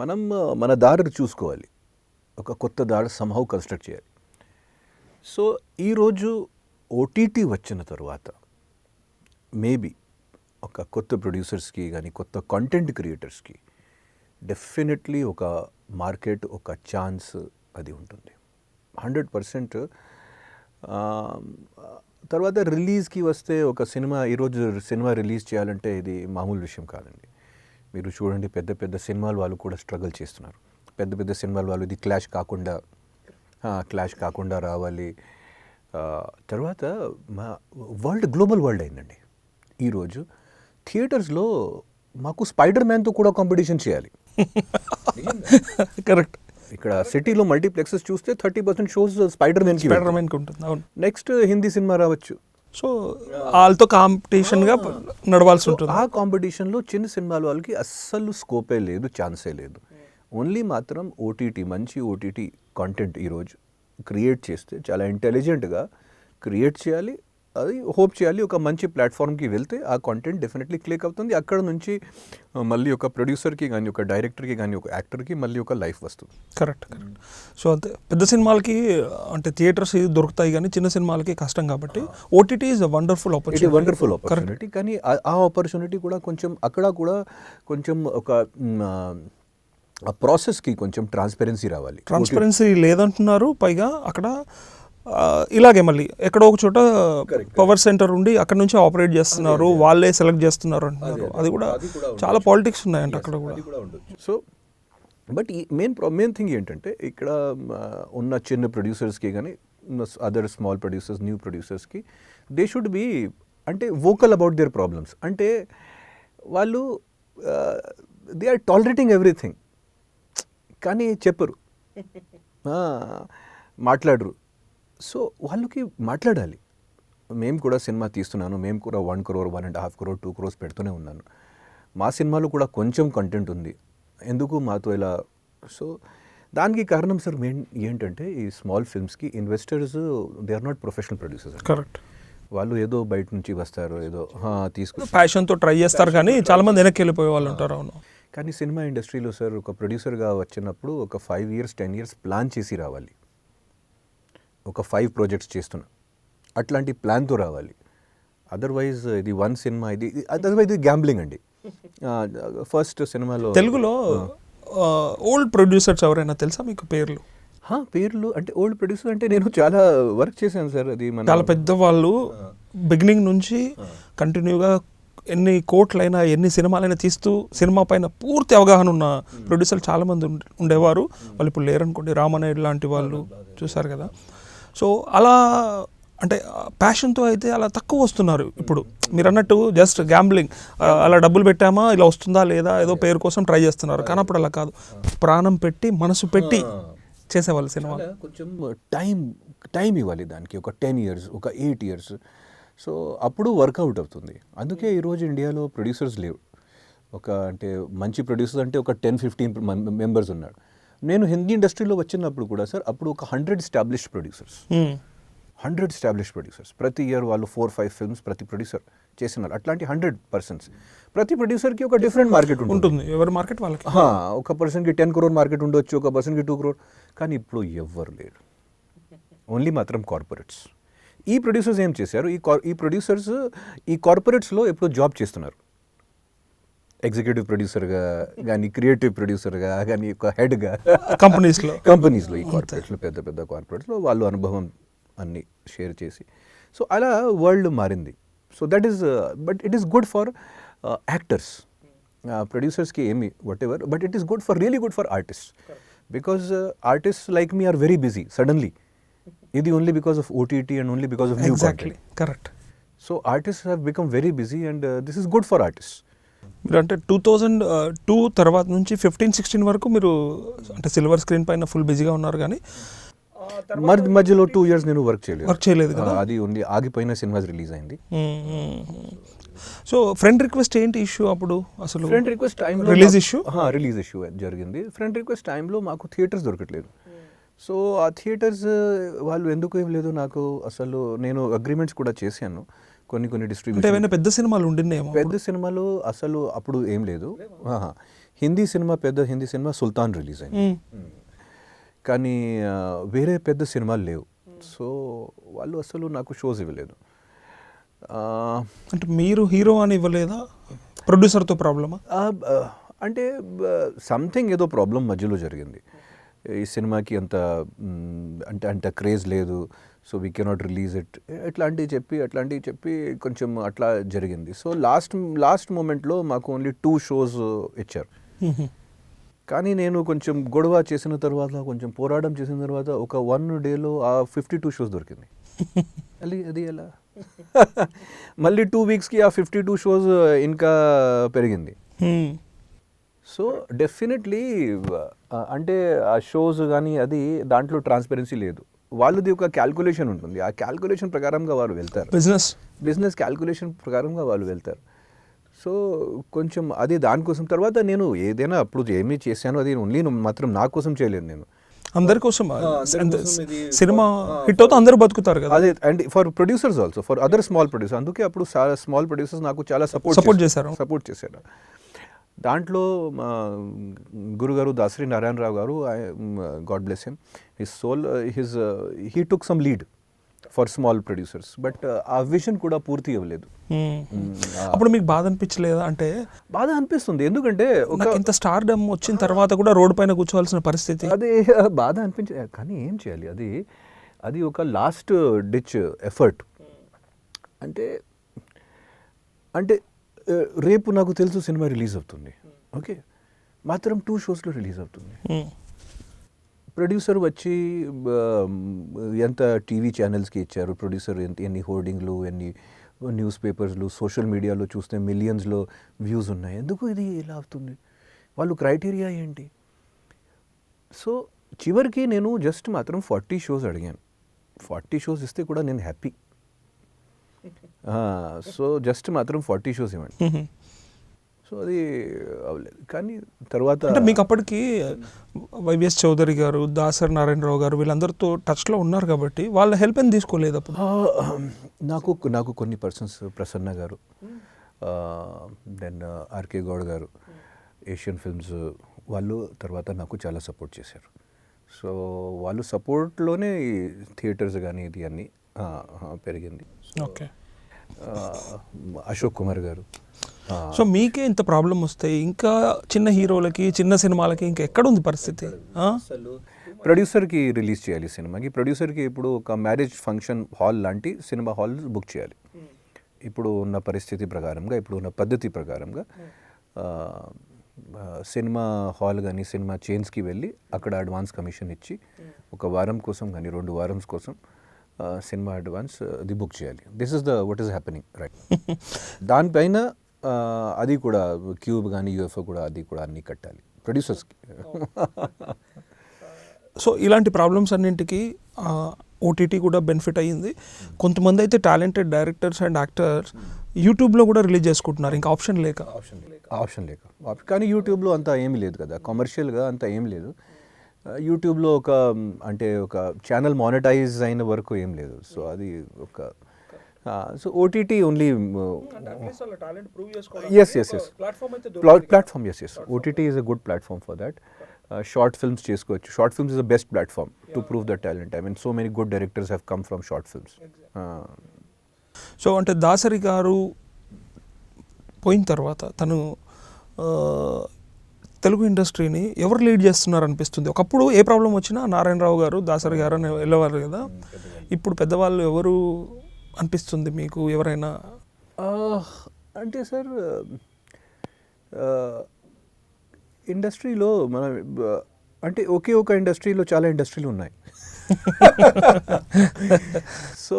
మనం మన దారి చూసుకోవాలి, ఒక కొత్త దారి సంహౌ కన్స్ట్రక్ట్ చేయాలి. సో ఈరోజు ఓటీటీ వచ్చిన తర్వాత మేబీ ఒక కొత్త ప్రొడ్యూసర్స్కి కానీ, కొత్త కంటెంట్ క్రియేటర్స్కి డెఫినెట్లీ ఒక మార్కెట్, ఒక ఛాన్స్ అది ఉంటుంది 100%. తర్వాత రిలీజ్కి వస్తే ఒక సినిమా, ఈరోజు సినిమా రిలీజ్ చేయాలంటే ఇది మామూలు విషయం కాదండి. మీరు చూడండి, పెద్ద సినిమాలు వాళ్ళు కూడా స్ట్రగుల్ చేస్తున్నారు. పెద్ద సినిమాలు వాళ్ళు ఇది క్లాష్ కాకుండా రావాలి. తర్వాత గ్లోబల్ వరల్డ్ అయిందండి. ఈరోజు థియేటర్స్లో మాకు స్పైడర్ మ్యాన్తో కూడా కాంపిటీషన్ చేయాలి. కరెక్ట్. ఇక్కడ సిటీలో మల్టీప్లెక్సెస్ చూస్తే 30% షోస్ స్పైడర్ మ్యాన్కి ఉంటుంది. అవును. నెక్స్ట్ హిందీ సినిమా రావచ్చు. సో వాళ్ళతో కాంపిటీషన్గా నడవాల్సి ఉంటుంది. ఆ కాంపిటీషన్లో చిన్న సినిమాల వాళ్ళకి అస్సలు స్కోపే లేదు, ఛాన్సే లేదు. ఓన్లీ మాత్రం ఓటీటీ, మంచి ఓటీటీ కంటెంట్ ఈరోజు క్రియేట్ చేస్తే చాలా ఇంటెలిజెంట్గా క్రియేట్ చేయాలి, అది హోప్ చేయాలి. ఒక మంచి ప్లాట్ఫామ్కి వెళ్తే ఆ కంటెంట్ డెఫినెట్లీ క్లిక్ అవుతుంది. అక్కడ నుంచి మళ్ళీ ఒక ప్రొడ్యూసర్కి కానీ, ఒక డైరెక్టర్కి కానీ, ఒక యాక్టర్కి మళ్ళీ ఒక లైఫ్ వస్తుంది. కరెక్ట్. సో అంతే, పెద్ద సినిమాలకి అంటే థియేటర్స్ దొరుకుతాయి కానీ చిన్న సినిమాలకి కష్టం. కాబట్టి OTT is a wonderful opportunity. కానీ ఆ ఆపర్చునిటీ కూడా కొంచెం అక్కడ కూడా కొంచెం ఒక ఆ ప్రాసెస్కి కొంచెం ట్రాన్స్పరెన్సీ రావాలి. ట్రాన్స్పరెన్సీ లేదంటున్నారు. పైగా అక్కడ ఇలాగే మళ్ళీ ఎక్కడో ఒక చోట పవర్ సెంటర్ ఉండి అక్కడ నుంచి ఆపరేట్ చేస్తున్నారు, వాళ్ళే సెలెక్ట్ చేస్తున్నారు అంటున్నారు. అది కూడా చాలా పాలిటిక్స్ ఉన్నాయంట అక్కడ కూడా. సో బట్ ఈ మెయిన్ థింగ్ ఏంటంటే ఇక్కడ ఉన్న చిన్న ప్రొడ్యూసర్స్కి కానీ అదర్ స్మాల్ ప్రొడ్యూసర్స్ న్యూ ప్రొడ్యూసర్స్కి దే షుడ్ బీ అంటే వోకల్ అబౌట్ దేర్ ప్రాబ్లమ్స్. అంటే వాళ్ళు దే ఆర్ టాలరేటింగ్ ఎవ్రీథింగ్ కానీ చెప్పరు, మాట్లాడరు. సో వాళ్ళకి మాట్లాడాలి. మేము కూడా సినిమా తీస్తున్నాను, మేము కూడా 1 crore 1.5 crore 2 crores పెడుతూనే ఉన్నాను. మా సినిమాలో కూడా కొంచెం కంటెంట్ ఉంది, ఎందుకు మాతో ఇలా. సో దానికి కారణం సార్ మెయిన్ ఏంటంటే ఈ స్మాల్ ఫిల్మ్స్కి investors they are not professional producers. Correct. వాళ్ళు ఏదో బయట నుంచి వస్తారు, ఏదో తీసుకు ప్యాషన్తో ట్రై చేస్తారు కానీ చాలా మంది వెనక్కి వెళ్ళిపోయే వాళ్ళు ఉంటారు. అవును. కానీ సినిమా ఇండస్ట్రీలో సార్ ఒక ప్రొడ్యూసర్గా వచ్చినప్పుడు ఒక 5 years 10 years ప్లాన్ చేసి రావాలి. ఒక 5 projects చేస్తున్నా అట్లాంటి ప్లాన్తో రావాలి. అదర్వైజ్ ఇది 1 సినిమా ఇది అదర్వైజ్ ఇది గ్యాంబ్లింగ్ అండి. ఫస్ట్ సినిమాలో తెలుగులో ఓల్డ్ ప్రొడ్యూసర్స్ ఎవరైనా తెలుసా మీకు పేర్లు? పేర్లు అంటే ఓల్డ్ ప్రొడ్యూసర్ అంటే నేను చాలా వర్క్ చేశాను సార్. అది చాలా పెద్దవాళ్ళు బిగినింగ్ నుంచి కంటిన్యూగా ఎన్ని కోట్లైనా ఎన్ని సినిమాలైనా తీస్తూ సినిమా పైన పూర్తి అవగాహన ఉన్న ప్రొడ్యూసర్లు చాలామంది ఉండేవారు. వాళ్ళు ఇప్పుడు లేరనుకోండి, రామనాయుడు లాంటి వాళ్ళు చూసారు కదా. సో అలా అంటే ప్యాషన్తో అయితే అలా తక్కువ వస్తున్నారు ఇప్పుడు. మీరు అన్నట్టు జస్ట్ గ్యాంబ్లింగ్, అలా డబ్బులు పెట్టామా ఇలా వస్తుందా లేదా ఏదో పేరు కోసం ట్రై చేస్తున్నారు. కానీ అప్పుడు అలా కాదు, ప్రాణం పెట్టి మనసు పెట్టి చేసేవాళ్ళు సినిమా. కొంచెం టైం ఇవ్వాలి దానికి, ఒక 10 years ఒక 8 years. సో అప్పుడు వర్కౌట్ అవుతుంది. అందుకే ఈరోజు ఇండియాలో ప్రొడ్యూసర్స్ లేవు. ఒక అంటే మంచి ప్రొడ్యూసర్స్ అంటే ఒక 10-15 members ఉన్నాడు. నేను హిందీ ఇండస్ట్రీలో వచ్చినప్పుడు కూడా సార్ అప్పుడు ఒక 100 established producers. 100 established producers. ప్రతి ఇయర్ వాళ్ళు 4-5 films ప్రతి ప్రొడ్యూసర్ చేసినారు. అట్లాంటి 100 persons. ప్రతి ప్రొడ్యూసర్కి ఒక డిఫరెంట్ మార్కెట్ ఉంటుంది. ఎవరి మార్కెట్ వాళ్ళకి. ఒక పర్సన్కి 10 crore మార్కెట్ ఉండొచ్చు, ఒక పర్సన్కి 2 crore. కానీ ఇప్పుడు ఎవ్వరు లేరు, ఓన్లీ మాత్రం కార్పొరేట్స్. ఈ ప్రొడ్యూసర్స్ ఏం చేశారు, ఈ ప్రొడ్యూసర్స్ ఈ కార్పొరేట్స్లో ఎప్పుడు జాబ్ చేస్తున్నారు. ఎగ్జిక్యూటివ్ ప్రొడ్యూసర్గా కానీ, క్రియేటివ్ ప్రొడ్యూసర్గా కానీ, ఒక హెడ్గా కంపెనీస్లో ఈ కార్పొరేట్స్లో పెద్ద పెద్ద కార్పొరేట్స్లో వాళ్ళు అనుభవం అన్నీ షేర్ చేసి. సో అలా వరల్డ్ మారింది. So that is but it is good for actors. ప్రొడ్యూసర్స్కి ఏమి whatever, but it is good for really good for artist. Because artist like me are very busy suddenly. ఇది only because of OTT and only because of new content. Correct. So artist have become very busy and this is good for artist. మీరు అంటే 2002 తర్వాత నుంచి 15-16 వరకు మీరు అంటే సిల్వర్ స్క్రీన్ పైన ఫుల్ బిజీగా ఉన్నారు. కానీ మధ్యలో 2 years నేను వర్క్ చేయలేదు కదా. అది ఓన్లీ ఆగిపోయిన సినిమాస్ రిలీజ్ అయింది. సో ఫ్రెండ్ రిక్వెస్ట్ ఏంటి ఇష్యూ అప్పుడు? అసలు ఫ్రెండ్ రిక్వెస్ట్ టైంలో రిలీజ్ ఇష్యూ జరిగింది. ఫ్రెండ్ రిక్వెస్ట్ టైంలో మాకు థియేటర్స్ దొరకట్లేదు. సో ఆ థియేటర్స్ వాళ్ళు ఎందుకు ఏం లేదు నాకు అసలు. నేను అగ్రిమెంట్స్ కూడా చేశాను కొన్ని డిస్ట్రిబ్యూషన్. పెద్ద సినిమాలు ఉండినేమో. పెద్ద సినిమాలు అసలు అప్పుడు ఏం లేదు. పెద్ద హిందీ సినిమా సుల్తాన్ రిలీజ్ అయింది, కానీ వేరే పెద్ద సినిమాలు లేవు. సో వాళ్ళు అసలు నాకు షోస్ ఇవ్వలేదు. అంటే మీరు హీరో అని ఇవ్వలేదా? ప్రొడ్యూసర్తో ప్రాబ్లమా? అంటే సంథింగ్ ఏదో ప్రాబ్లం మధ్యలో జరిగింది. ఈ సినిమాకి అంత క్రేజ్ లేదు, so we cannot release it, అట్లాంటివి చెప్పి కొంచెం అట్లా జరిగింది. సో లాస్ట్ మూమెంట్లో మాకు ఓన్లీ 2 shows ఇచ్చారు. కానీ నేను కొంచెం గొడవ చేసిన తర్వాత, కొంచెం పోరాటం చేసిన తర్వాత ఒక 1 dayలో ఆ 52 shows దొరికింది. అది ఎలా మళ్ళీ 2 weeksకి ఆ 52 shows ఇంకా పెరిగింది. సో డెఫినెట్లీ అంటే ఆ షోస్ కానీ అది దాంట్లో ట్రాన్స్పరెన్సీ లేదు. వాళ్ళది ఒక క్యాల్కులేషన్ ఉంటుంది, ఆ క్యాల్కులేషన్ ప్రకారంగా వాళ్ళు వెళ్తారు. బిజినెస్ క్యాల్కులేషన్ ప్రకారంగా వాళ్ళు వెళ్తారు. సో కొంచెం అది దానికోసం. తర్వాత నేను ఏదైనా అప్పుడు ఏమీ చేశాను అది ఓన్లీ మాత్రం నా కోసం చేయలేదు, నేను అందరి కోసం. సినిమా హిట్ అవుతా అందరూ బతుకుతారు కదా. అదే and for producers also, for other small producer. అందుకే అప్పుడు స్మాల్ ప్రొడ్యూసర్స్ నాకు చాలా సపోర్ట్ చేశారు. దాంట్లో గురుగారు దాసరి నారాయణరావు గారు, God bless him, he took some lead for small producers. But ఆ విజన్ కూడా పూర్తి అవ్వలేదు. అప్పుడు మీకు బాధ అనిపించలేదా? అంటే బాధ అనిపిస్తుంది, ఎందుకంటే ఇంత స్టార్డమ్ వచ్చిన తర్వాత కూడా రోడ్ పైన కూర్చోవాల్సిన పరిస్థితి. అదే బాధ అనిపించే, కానీ ఏం చేయాలి, అది ఒక లాస్ట్ డిచ్ ఎఫర్ట్. అంటే రేపు నాకు తెలుసు సినిమా రిలీజ్ అవుతుంది, ఓకే, మాత్రం 2 షోస్లో రిలీజ్ అవుతుంది. ప్రొడ్యూసర్ వచ్చి ఎంత టీవీ ఛానల్స్కి ఇచ్చారు, ప్రొడ్యూసర్ ఎన్ని హోర్డింగ్లు, ఎన్ని న్యూస్ పేపర్స్లు, సోషల్ మీడియాలో చూస్తే మిలియన్స్లో వ్యూస్ ఉన్నాయి. ఎందుకు ఇది ఇలా అవుతుంది, వాళ్ళు క్రైటీరియా ఏంటి? సో చివరికి నేను జస్ట్ మాత్రం 40 షోస్ అడిగాను. 40 షోస్ ఇస్తే కూడా నేను హ్యాపీ. సో జస్ట్ మాత్రం 40 షోస్ ఇవ్వండి. సో అది అవ్వలేదు. కానీ తర్వాత అంటే మీకు అప్పటికి వైవిఎస్ చౌదరి గారు, దాసరి నారాయణరావు గారు వీళ్ళందరితో టచ్లో ఉన్నారు కాబట్టి వాళ్ళ హెల్ప్ ఏం తీసుకోలేదు అప్పుడు? నాకు కొన్ని పర్సన్స్, ప్రసన్న గారు, దెన్ ఆర్కే గౌడ్ గారు, ఏషియన్ ఫిల్మ్స్ వాళ్ళు తర్వాత నాకు చాలా సపోర్ట్ చేశారు. సో వాళ్ళు సపోర్ట్లోనే ఈ థియేటర్స్ కానీ ఇది అన్నీ పెరిగింది. ఓకే. అశోక్ కుమార్ గారు. సో మీకే ఇంత ప్రాబ్లం వస్తే ఇంకా చిన్న హీరోలకి, చిన్న సినిమాలకి ఇంకా ఎక్కడుంది పరిస్థితి? ప్రొడ్యూసర్కి రిలీజ్ చేయాలి సినిమాకి. ప్రొడ్యూసర్కి ఇప్పుడు ఒక మ్యారేజ్ ఫంక్షన్ హాల్ లాంటి సినిమా హాల్ బుక్ చేయాలి. ఇప్పుడు ఉన్న పరిస్థితి ప్రకారంగా, ఇప్పుడు ఉన్న పద్ధతి ప్రకారంగా సినిమా హాల్ కానీ సినిమా చైన్స్కి వెళ్ళి అక్కడ అడ్వాన్స్ కమిషన్ ఇచ్చి 1 వారం కోసం కానీ 2 వారం కోసం సినిమా అడ్వాన్స్ అది బుక్ చేయాలి. This is the what is happening right. దానిపైన అది కూడా క్యూబ్ కానీ యూఎఫ్ఓ కూడా అది కూడా అన్నీ కట్టాలి ప్రొడ్యూసర్స్కి. సో ఇలాంటి ప్రాబ్లమ్స్ అన్నింటికి ఓటీటీ కూడా బెనిఫిట్ అయ్యింది. కొంతమంది అయితే టాలెంటెడ్ డైరెక్టర్స్ అండ్ యాక్టర్స్ యూట్యూబ్లో కూడా రిలీజ్ చేసుకుంటున్నారు, ఇంకా ఆప్షన్ లేక. కానీ యూట్యూబ్లో అంత ఏమీ లేదు కదా, కమర్షియల్గా అంత ఏం లేదు. యూట్యూబ్లో ఒక ఛానల్ మానిటైజ్ అయిన వరకు ఏం లేదు. సో అది ఒక so OTT only platform. Yes OTT is a good platform for that. Short films చేసుకోవచ్చు. Short films is the best platform to prove the talent. I mean so many good directors have come from short films. So అంటే దాసరి గారు పోయిన తర్వాత తను తెలుగు ఇండస్ట్రీని ఎవరు లీడ్ చేస్తున్నారు అనిపిస్తుంది? ఒకప్పుడు ఏ ప్రాబ్లం వచ్చినా నారాయణరావు గారు, దాసరి గారు అని వెళ్ళేవారు కదా. ఇప్పుడు పెద్దవాళ్ళు ఎవరు అనిపిస్తుంది మీకు? ఎవరైనా అంటే సార్ ఇండస్ట్రీలో మన అంటే ఒకే ఒక ఇండస్ట్రీలో చాలా ఇండస్ట్రీలు ఉన్నాయి. So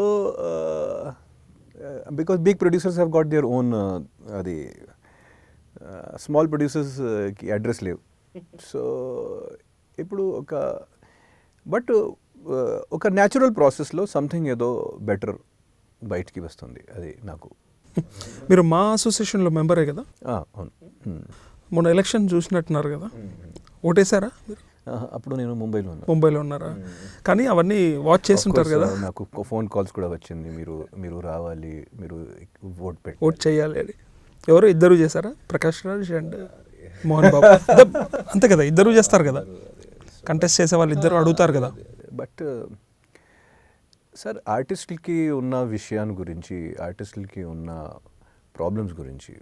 because big producers have got their own అది స్మాల్ ప్రొడ్యూసర్స్కి అడ్రస్ లేవు. సో ఇప్పుడు ఒక న్యాచురల్ ప్రాసెస్లో సంథింగ్ ఏదో బెటర్ బయటికి వస్తుంది. అది నాకు. మీరు మా అసోసియేషన్లో మెంబరే కదా? అవును. మొన్న ఎలక్షన్ చూసినట్టున్నారు కదా, ఓటేసారా? అప్పుడు నేను ముంబైలో ఉన్నారా? కానీ అవన్నీ వాచ్ చేస్తుంటారు కదా. నాకు ఫోన్ కాల్స్ కూడా వచ్చింది, మీరు రావాలి, మీరు ఓట్ చేయాలి అని. ఎవరు ఇద్దరు చేశారా? ప్రకాష్ రాజ్ అండ్ మోహన్ బాబు అంతే కదా, ఇద్దరు చేస్తారు కదా, కంటెస్ట్ చేసే వాళ్ళు ఇద్దరు అడుగుతారు కదా. బట్ సార్ ఆర్టిస్టులకి ఉన్న విషయాన్ని గురించి, ఆర్టిస్టులకి ఉన్న ప్రాబ్లమ్స్ గురించి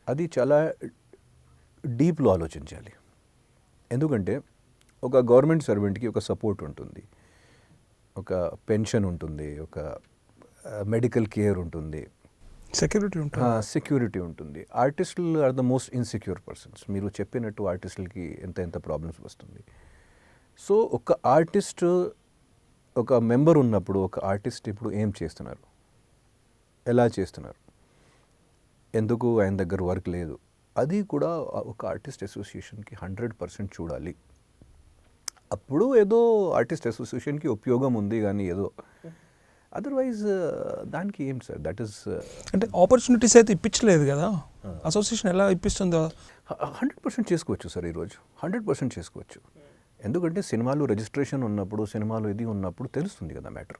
అది చాలా డీప్లో ఆలోచించాలి. ఎందుకంటే ఒక గవర్నమెంట్ సర్వెంట్కి ఒక సపోర్ట్ ఉంటుంది, ఒక పెన్షన్ ఉంటుంది, ఒక మెడికల్ కేర్ ఉంటుంది, సెక్యూరిటీ ఉంటుంది. ఆర్టిస్టులు are the most insecure persons. మీరు చెప్పినట్టు ఆర్టిస్టులకి ఎంత ప్రాబ్లమ్స్ వస్తుంది. సో ఒక ఆర్టిస్ట్, ఒక మెంబర్ ఉన్నప్పుడు ఒక ఆర్టిస్ట్ ఇప్పుడు ఏం చేస్తున్నారు, ఎలా చేస్తున్నారు, ఎందుకు ఆయన దగ్గర వర్క్ లేదు, అది కూడా ఒక ఆర్టిస్ట్ అసోసియేషన్కి 100% చూడాలి. అప్పుడు ఏదో ఆర్టిస్ట్ అసోసియేషన్కి ఉపయోగం ఉంది, కానీ ఏదో అదర్వైజ్ దానికి ఏం సార్, దట్ ఈస్ అంటే ఆపర్చునిటీస్ అయితే ఇప్పించలేదు కదా అసోసియేషన్. ఎలా ఇప్పిస్తుందో 100% చేసుకోవచ్చు సార్, ఈరోజు 100% చేసుకోవచ్చు. ఎందుకంటే సినిమాలు రిజిస్ట్రేషన్ ఉన్నప్పుడు, సినిమాలు ఇది ఉన్నప్పుడు తెలుస్తుంది కదా మ్యాటర్,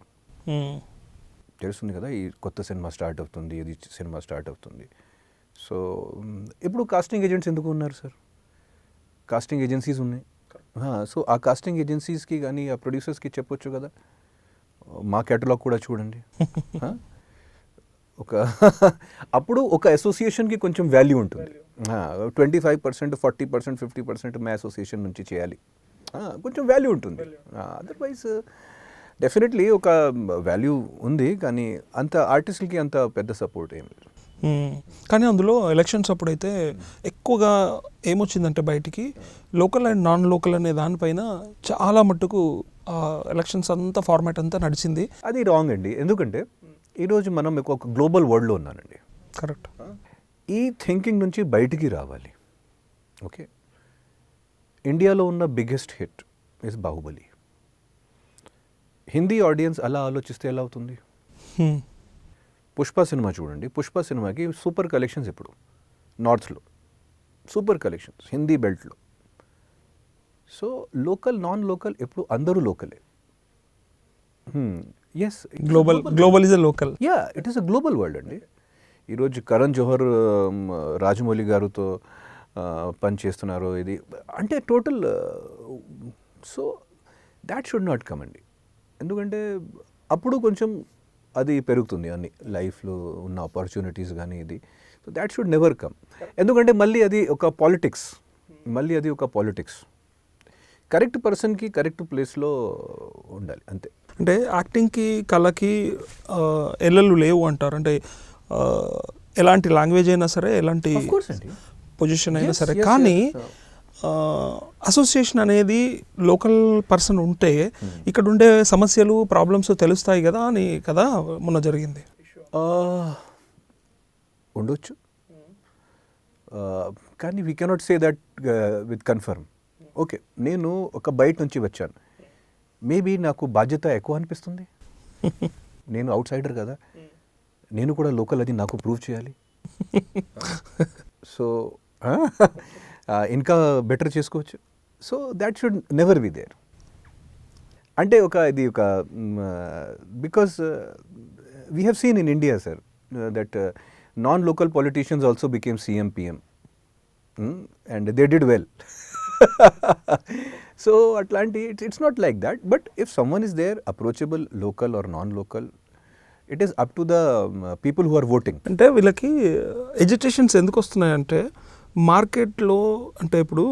తెలుస్తుంది కదా, ఈ కొత్త సినిమా స్టార్ట్ అవుతుంది, ఇది సినిమా స్టార్ట్ అవుతుంది. సో ఇప్పుడు కాస్టింగ్ ఏజెంట్స్ ఎందుకు ఉన్నారు సార్? కాస్టింగ్ ఏజెన్సీస్ ఉన్నాయి. సో ఆ కాస్టింగ్ ఏజెన్సీస్కి కానీ ఆ ప్రొడ్యూసర్స్కి చెప్పొచ్చు కదా, మా కేటలాగ్ కూడా చూడండి. అప్పుడు ఒక అసోసియేషన్కి కొంచెం వాల్యూ ఉంటుంది. 25%, 40%, 50% మా అసోసియేషన్ నుంచి చేయాలి, కొంచెం వాల్యూ ఉంటుంది. అదర్వైజ్ డెఫినెట్లీ ఒక వాల్యూ ఉంది, కానీ అంత ఆర్టిస్టులకి అంత పెద్ద సపోర్ట్ ఏం లేదు. కానీ అందులో ఎలక్షన్స్ అప్పుడైతే ఎక్కువగా ఏమొచ్చిందంటే బయటికి లోకల్ అండ్ నాన్ లోకల్ అనే దానిపైన చాలా మట్టుకు ఎలక్షన్స్ అంతా ఫార్మాట్ అంతా నడిచింది. అది రాంగ్ అండి. ఎందుకంటే ఈరోజు మనం ఒక గ్లోబల్ వరల్డ్లో ఉన్నానండి. కరెక్ట్. ఈ థింకింగ్ నుంచి బయటికి రావాలి. ఓకే, ఇండియాలో ఉన్న biggest hit is Baahubali. Hindi audience అలా ఆలోచిస్తే ఎలా అవుతుంది? పుష్ప సినిమా చూడండి. పుష్ప సినిమాకి సూపర్ కలెక్షన్స్ ఇప్పుడు నార్త్లో, సూపర్ కలెక్షన్స్ హిందీ బెల్ట్లో. సో లోకల్ నాన్ లోకల్ ఎప్పుడు అందరూ లోకలే. Yes, global is a local. Yeah, it is a global world అండి. ఈరోజు కరణ్ జోహర్ రాజమౌళి గారితో పని చేస్తున్నారు. ఇది అంటే total. So that should not come అండి. ఎందుకంటే అప్పుడు కొంచెం అది పెరుగుతుంది అన్ని లైఫ్లో ఉన్న ఆపర్చునిటీస్ కానీ ఇది. So that should never come. ఎందుకంటే మళ్ళీ అది ఒక పాలిటిక్స్. కరెక్ట్ పర్సన్కి కరెక్ట్ ప్లేస్లో ఉండాలి అంతే. అంటే యాక్టింగ్కి కళకి ఎల్లలు లేవు అంటారు. అంటే ఎలాంటి లాంగ్వేజ్ అయినా సరే, ఎలాంటి పొజిషన్ అయినా సరే, కానీ అసోసియేషన్ అనేది లోకల్ పర్సన్ ఉంటే ఇక్కడ ఉండే సమస్యలు ప్రాబ్లమ్స్ తెలుస్తాయి కదా అని కదా మొన్న జరిగింది. ఉండొచ్చు, కానీ we cannot say that with confirm. Okay, నేను ఒక బయట నుంచి వచ్చాను, మేబీ నాకు బాధ్యత ఎక్కువ అనిపిస్తుంది. నేను అవుట్ సైడర్ కదా, నేను కూడా లోకల్ అది నాకు ప్రూవ్ చేయాలి. సో ఇంకా బెటర్ చేసుకోవచ్చు. So that should never be there. అంటే ఇది ఒక because we have seen in India sir that non local politicians also became CM PM and they did well. So అట్లాంటి it's not like that. But if someone is there approachable local or non local, it is up to the people who are voting. అంటే వీళ్ళకి ఎజిటేషన్స్ ఎందుకు వస్తున్నాయంటే మార్కెట్లో, అంటే ఇప్పుడు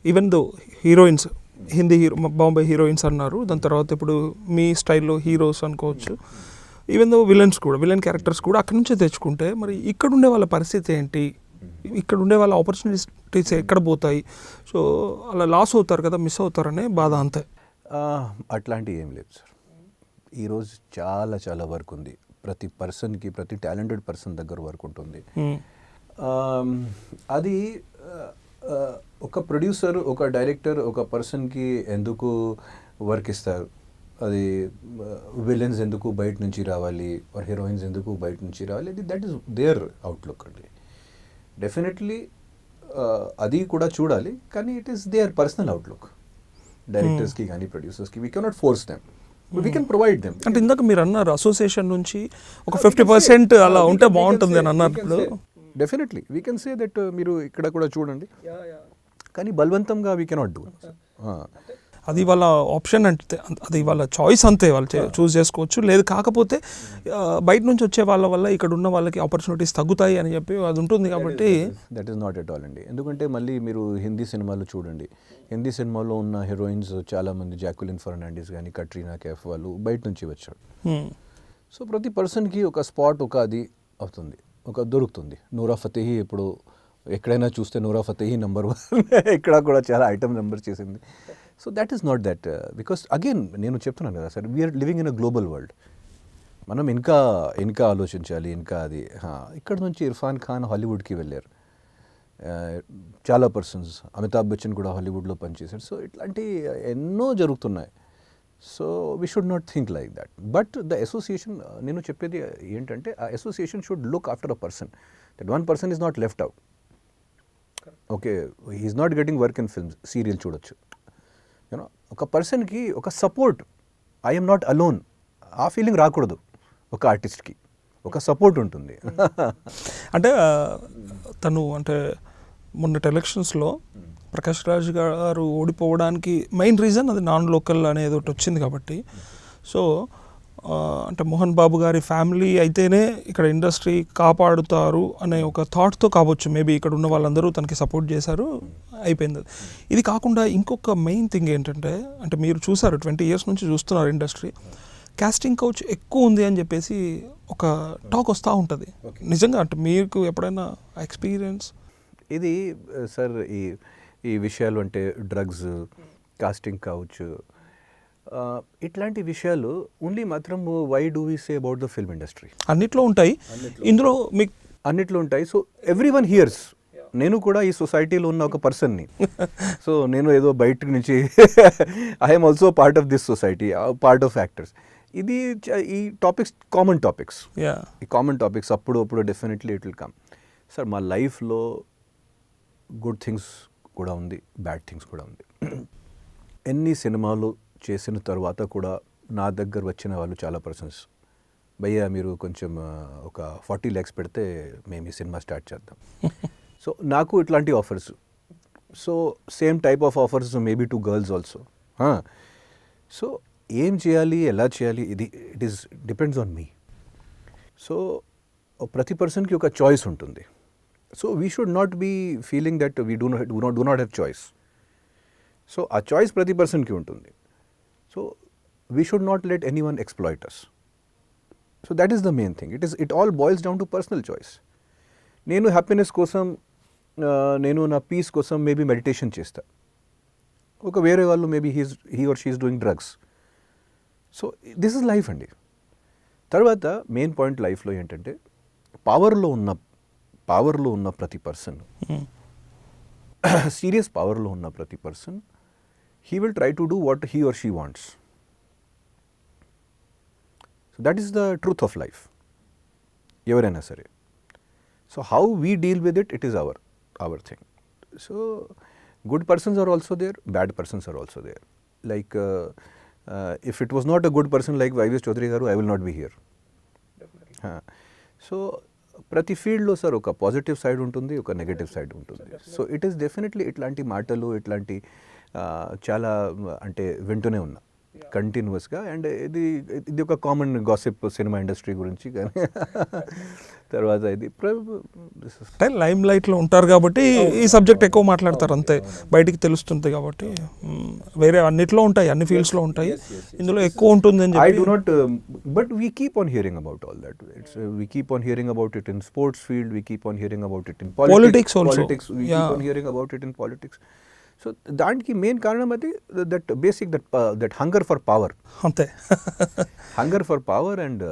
even though heroines, Hindi Bombay heroines అన్నారు, దాని తర్వాత ఇప్పుడు మీ స్టైల్లో హీరోస్ అనుకోవచ్చు, ఈవెన్ దో విలన్ క్యారెక్టర్స్ కూడా అక్కడి నుంచే తెచ్చుకుంటే మరి ఇక్కడ ఉండే వాళ్ళ పరిస్థితి ఏంటి, ఇక్కడ ఉండే వాళ్ళ ఆపర్చునిటీస్ ఎక్కడ పోతాయి? సో అలా లాస్ అవుతారు కదా, మిస్ అవుతారనే బాధ అంతే. అట్లాంటివి ఏం లేదు సార్. ఈరోజు చాలా చాలా వర్క్ ఉంది. ప్రతి పర్సన్కి, ప్రతి టాలెంటెడ్ పర్సన్ దగ్గర వర్క్ ఉంటుంది. అది ఒక ప్రొడ్యూసర్, ఒక డైరెక్టర్ ఒక పర్సన్కి ఎందుకు వర్క్ ఇస్తారు? అది విలన్స్ ఎందుకు బయట నుంచి రావాలి, ఆర్ హీరోయిన్స్ ఎందుకు బయట నుంచి రావాలి, అది దట్ ఈస్ దేర్ అవుట్లుక్ అండి. డెఫినెట్లీ అది కూడా చూడాలి, కానీ it is their personal outlook. డైరెక్టర్స్కి కానీ ప్రొడ్యూసర్స్కి we cannot force them, we can provide them. అంటే ఇందాక మీరు అన్నారు అసోసియేషన్ నుంచి ఒక 50% అలా ఉంటే బాగుంటుంది అని అన్నారు. Definitely we can say that మీరు ఇక్కడ కూడా చూడండి, కానీ బలవంతంగా వీ కెనాట్ డూ. అది వాళ్ళ ఆప్షన్, అంటే అది వాళ్ళ చాయిస్ అంతే, వాళ్ళు చూస్ చేసుకోవచ్చు. లేదు కాకపోతే బయట నుంచి వచ్చే వాళ్ళ వల్ల ఇక్కడ ఉన్న వాళ్ళకి ఆపర్చునిటీస్ తగ్గుతాయి అని చెప్పి అది ఉంటుంది. కాబట్టి that is not at all అండి. ఎందుకంటే మళ్ళీ మీరు హిందీ సినిమాలు చూడండి, హిందీ సినిమాలో ఉన్న హీరోయిన్స్ చాలామంది, జాక్విలిన్ ఫెర్నాండిస్ కానీ కట్రీనా కైఫ్ వాళ్ళు బయట నుంచి వచ్చారు. సో ప్రతి పర్సన్కి ఒక స్పాట్, ఒక అది అవుతుంది, ఒక దొరుకుతుంది. నూరా ఫతేహి ఇప్పుడు ఎక్కడైనా చూస్తే నూరా ఫతేహి నెంబర్ 1, ఇక్కడ కూడా చాలా ఐటమ్ నెంబర్ చేసింది. So that is not that, because again నేను చెప్తున్నాను కదా sir, we are living in a global world. మనం ఇంకా ఆలోచించాలి. ఇంకా అది ఇక్కడ నుంచి ఇర్ఫాన్ ఖాన్ హాలీవుడ్కి వెళ్ళారు, చాలా పర్సన్స్, అమితాబ్ బచ్చన్ కూడా హాలీవుడ్లో పనిచేశారు. సో ఇట్లాంటి ఎన్నో జరుగుతున్నాయి. So we should not think like that. But the association, నేను చెప్పేది ఏంటంటే ఆ association should look after a person, that one person is not left out. Okay, he is not getting work in films, serial చూడొచ్చు. యూనో, ఒక పర్సన్కి ఒక సపోర్ట్, ఐఎమ్ నాట్ అలోన్, ఆ ఫీలింగ్ రాకూడదు. ఒక ఆర్టిస్ట్కి ఒక సపోర్ట్ ఉంటుంది. అంటే తను అంటే మొన్నటి ఎలక్షన్స్లో ప్రకాష్ రాజ్ గారు ఓడిపోవడానికి మెయిన్ రీజన్ అది నాన్ లోకల్ అనేది ఒకటి వచ్చింది కాబట్టి. సో అంటే మోహన్ బాబు గారి ఫ్యామిలీ అయితేనే ఇక్కడ ఇండస్ట్రీ కాపాడుతారు అనే ఒక థాట్తో కావచ్చు, మేబీ ఇక్కడ ఉన్న వాళ్ళందరూ తనకి సపోర్ట్ చేశారు, అయిపోయింది. ఇది కాకుండా ఇంకొక మెయిన్ థింగ్ ఏంటంటే, అంటే మీరు చూసారు 20 years నుంచి చూస్తున్నారు ఇండస్ట్రీ, కాస్టింగ్ కౌచ్ ఎక్కువ ఉంది అని చెప్పేసి ఒక టాక్ వస్తూ ఉంటుంది. నిజంగా అంటే మీకు ఎప్పుడైనా ఎక్స్పీరియన్స్? ఇది సార్ ఈ విషయాలు అంటే డ్రగ్స్, కాస్టింగ్ కావచ్చు, ఇట్లాంటి విషయాలు ఓన్లీ మాత్రం why do we say about the film industry? అన్నిట్లో ఉంటాయి. ఇందులో మీకు అన్నిట్లో ఉంటాయి. So everyone hears. నేను కూడా ఈ సొసైటీలో ఉన్న ఒక పర్సన్ని. సో నేను ఏదో బయట నుంచి I'm also part of this society, part of actors. ఇది ఈ టాపిక్స్ కామన్ టాపిక్స్. ఈ కామన్ టాపిక్స్ అప్పుడు definitely it will come. Sir మా లైఫ్లో గుడ్ థింగ్స్ కూడా ఉంది, బ్యాడ్ థింగ్స్ కూడా ఉంది. ఎన్ని సినిమాలు చేసిన తర్వాత కూడా నా దగ్గర వచ్చిన వాళ్ళు చాలా పర్సన్స్, భయ్యా మీరు కొంచెం ఒక 40 lakhs పెడితే మేము ఈ సినిమా స్టార్ట్ చేద్దాం. సో నాకు ఇట్లాంటి offers. So same type of offers maybe to girls also. So ఏం చేయాలి, ఎలా చేయాలి, it is depends on me. So ప్రతి పర్సన్కి ఒక చాయిస్ ఉంటుంది. So we should not be feeling that we do not have choice. So ఆ చాయిస్ ప్రతి పర్సన్కి ఉంటుంది. So we should not let anyone exploit us. So that is the main thing. It all boils down to personal choice. నేను హ్యాపీనెస్ కోసం, నేను నా పీస్ కోసం మేబీ మెడిటేషన్ చేస్తా. ఒక వేరే వాళ్ళు maybe he or she is doing drugs. So this is life అండి. తర్వాత మెయిన్ పాయింట్ లైఫ్లో ఏంటంటే పవర్లో ఉన్న ప్రతి పర్సన్, సీరియస్ పవర్లో ఉన్న ప్రతి person, he will try to do what he or she wants. So that is the truth of life. Evaraina sare. So how we deal with it, it is our thing. So good persons are also there, bad persons are also there. Like if it was not a good person like YVS Chaudhary garu, I will not be here. Definitely. So ప్రతి ఫీల్డ్లో సార్ ఒక పాజిటివ్ సైడ్ ఉంటుంది, ఒక నెగటివ్ సైడ్ ఉంటుంది. సో ఇట్ ఈస్ డెఫినెట్లీ ఇట్లాంటి మాటలు, ఇట్లాంటి చాలా అంటే వింటూనే ఉన్నా కంటిన్యూస్గా. అండ్ ఇది ఒక కామన్ గాసిప్ సినిమా ఇండస్ట్రీ గురించి. కానీ తర్వాత ఇది అంటే లైమ్ లైట్లో ఉంటారు కాబట్టి ఈ సబ్జెక్ట్ ఎక్కువ మాట్లాడతారు అంతే, బయటికి తెలుస్తుంది కాబట్టి. వేరే అన్నిట్లో ఉంటాయి, అన్ని ఫీల్డ్స్లో ఉంటాయి, ఇందులో ఎక్కువ ఉంటుంది అని I do not, but we keep on hearing about all that. We keep on hearing about it in sports field, we keep on hearing about it in politics also. We keep on hearing about it in politics. So దానికి మెయిన్ కారణం అది that basic that hunger for power. అంతే. Hunger for power and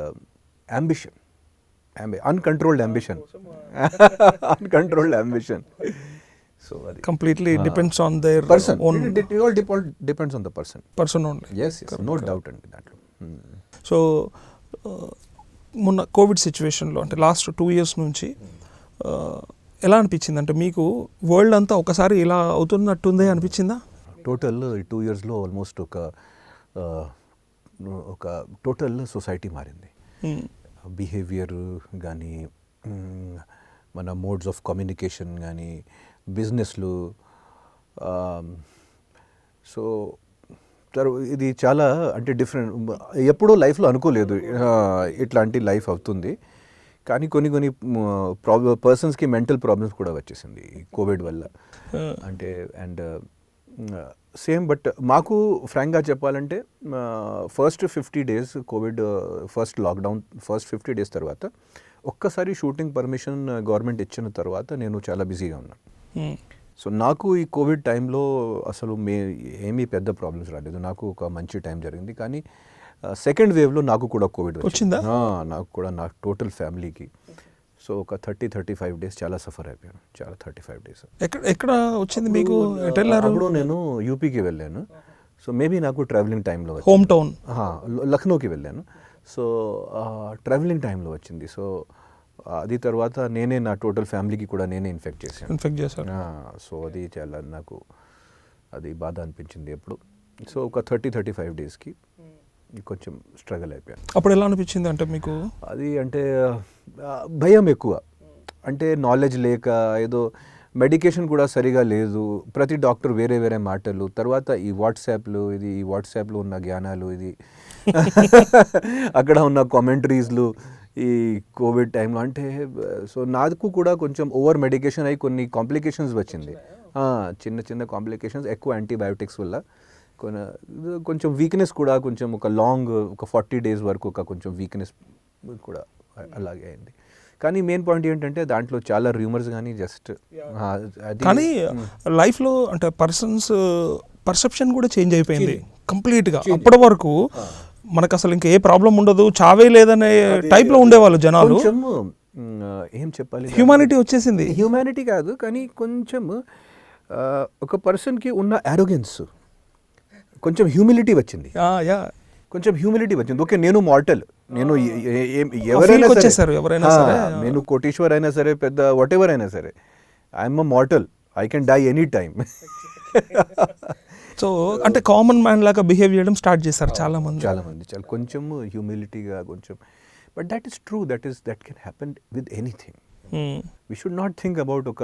ambition, uncontrolled ambition. So అది completely depends on their person. It all depends on the person only. Yes, no doubt అండి దాంట్లో. సో మొన్న కోవిడ్ సిచ్యువేషన్లో అంటే లాస్ట్ 2 years నుంచి ఎలా అనిపించింది? అంటే మీకు వరల్డ్ అంతా ఒకసారి ఇలా అవుతున్నట్టుందే అనిపించిందా? టోటల్ 2 yearsలో ఆల్మోస్ట్ ఒక టోటల్ సొసైటీ మారింది. బిహేవియర్ కానీ, మన మోడ్స్ ఆఫ్ కమ్యూనికేషన్ కానీ, బిజినెస్లు. సో ఇది చాలా అంటే డిఫరెంట్. ఎప్పుడూ లైఫ్లో అనుకోలేదు ఇట్లాంటి లైఫ్ అవుతుంది. కానీ కొన్ని పర్సన్స్కి మెంటల్ ప్రాబ్లమ్స్ కూడా వచ్చేసింది కోవిడ్ వల్ల. అంటే అండ్ సేమ్. బట్ మాకు ఫ్రాంక్గా చెప్పాలంటే first 50 days Covid, first lockdown, first 50 days తర్వాత ఒక్కసారి షూటింగ్ పర్మిషన్ గవర్నమెంట్ ఇచ్చిన తర్వాత నేను చాలా బిజీగా ఉన్నాను. సో నాకు ఈ కోవిడ్ టైంలో అసలు ఏమీ పెద్ద ప్రాబ్లమ్స్ రాలేదు. నాకు ఒక మంచి టైం జరిగింది. కానీ సెకండ్ వేవ్లో నాకు కూడా కోవిడ్ వచ్చిందా? నాకు కూడా, నా టోటల్ ఫ్యామిలీకి. సో ఒక 30-35 days చాలా సఫర్ అయిపోయాను. చాలా 35 days. ఎక్కడ వచ్చింది మీకు? ఎటు వెళ్ళారు? అప్పుడు నేను యూపీకి వెళ్ళాను. సో మేబీ నాకు ట్రావెలింగ్ టైంలో, హోమ్ టౌన్ లక్నోకి వెళ్ళాను. సో ట్రావెలింగ్ టైంలో వచ్చింది. సో అది తర్వాత నేనే నా టోటల్ ఫ్యామిలీకి కూడా నేనే ఇన్ఫెక్ట్ చేశాను. సో అది చాలా నాకు అది బాధ అనిపించింది ఎప్పుడు. సో ఒక 30-35 daysకి కొంచెం స్ట్రగుల్ అయిపోయాను. అప్పుడు ఎలా అనిపించింది అంటే మీకు? అది అంటే భయం ఎక్కువ, అంటే నాలెడ్జ్ లేక, ఏదో మెడికేషన్ కూడా సరిగా లేదు, ప్రతి డాక్టర్ వేరే వేరే మాటలు, తర్వాత ఈ వాట్సాప్లో ఉన్న జ్ఞానాలు, ఇది అక్కడ ఉన్న కామెంటరీస్లు ఈ కోవిడ్ టైంలో. అంటే సో నాకు కూడా కొంచెం ఓవర్ మెడికేషన్ అయి కొన్ని కాంప్లికేషన్స్ వచ్చింది. చిన్న చిన్న కాంప్లికేషన్స్, ఎక్కువ యాంటీబయాటిక్స్ వల్ల కొంచెం వీక్నెస్ కూడా, కొంచెం ఒక 40 days వరకు ఒక కొంచెం వీక్నెస్ కూడా అలాగే అయింది. కానీ మెయిన్ పాయింట్ ఏంటంటే దాంట్లో చాలా రూమర్స్ కానీ జస్ట్ అది కానీ లైఫ్లో అంటే పర్సెప్షన్ కూడా చేంజ్ అయిపోయింది కంప్లీట్గా. అప్పటి వరకు మనకు అసలు ఇంకా ఏ ప్రాబ్లం ఉండదు, చావే లేదనే టైప్లో ఉండేవాళ్ళు జనాలు. కొంచెం ఏం చెప్పాలి, హ్యూమానిటీ వచ్చేసింది. హ్యూమానిటీ కాదు కానీ కొంచెం ఒక పర్సన్కి ఉన్న అరోగెన్స్, కొంచెం హ్యూమిలిటీ వచ్చింది. యా కొంచెం హ్యూమిలిటీ వచ్చింది. ఓకే, నేను మార్టల్, నేను ఎవరైనా వచ్చేసారు, ఎవరైనా సరే, నేను కోటీశ్వర్ అయినా సరే, పెద్ద వాట్ ఎవర్ అయినా సరే, I'm a mortal, I can die any time. So అంటే కామన్ మ్యాన్ లాగా బిహేవ్ చేయడం స్టార్ట్ చేశారు చాలా మంది. చాలా కొంచెం హ్యూమిలిటీగా కొంచెం. But that is true, that can happen with anything. We should not think about ఒక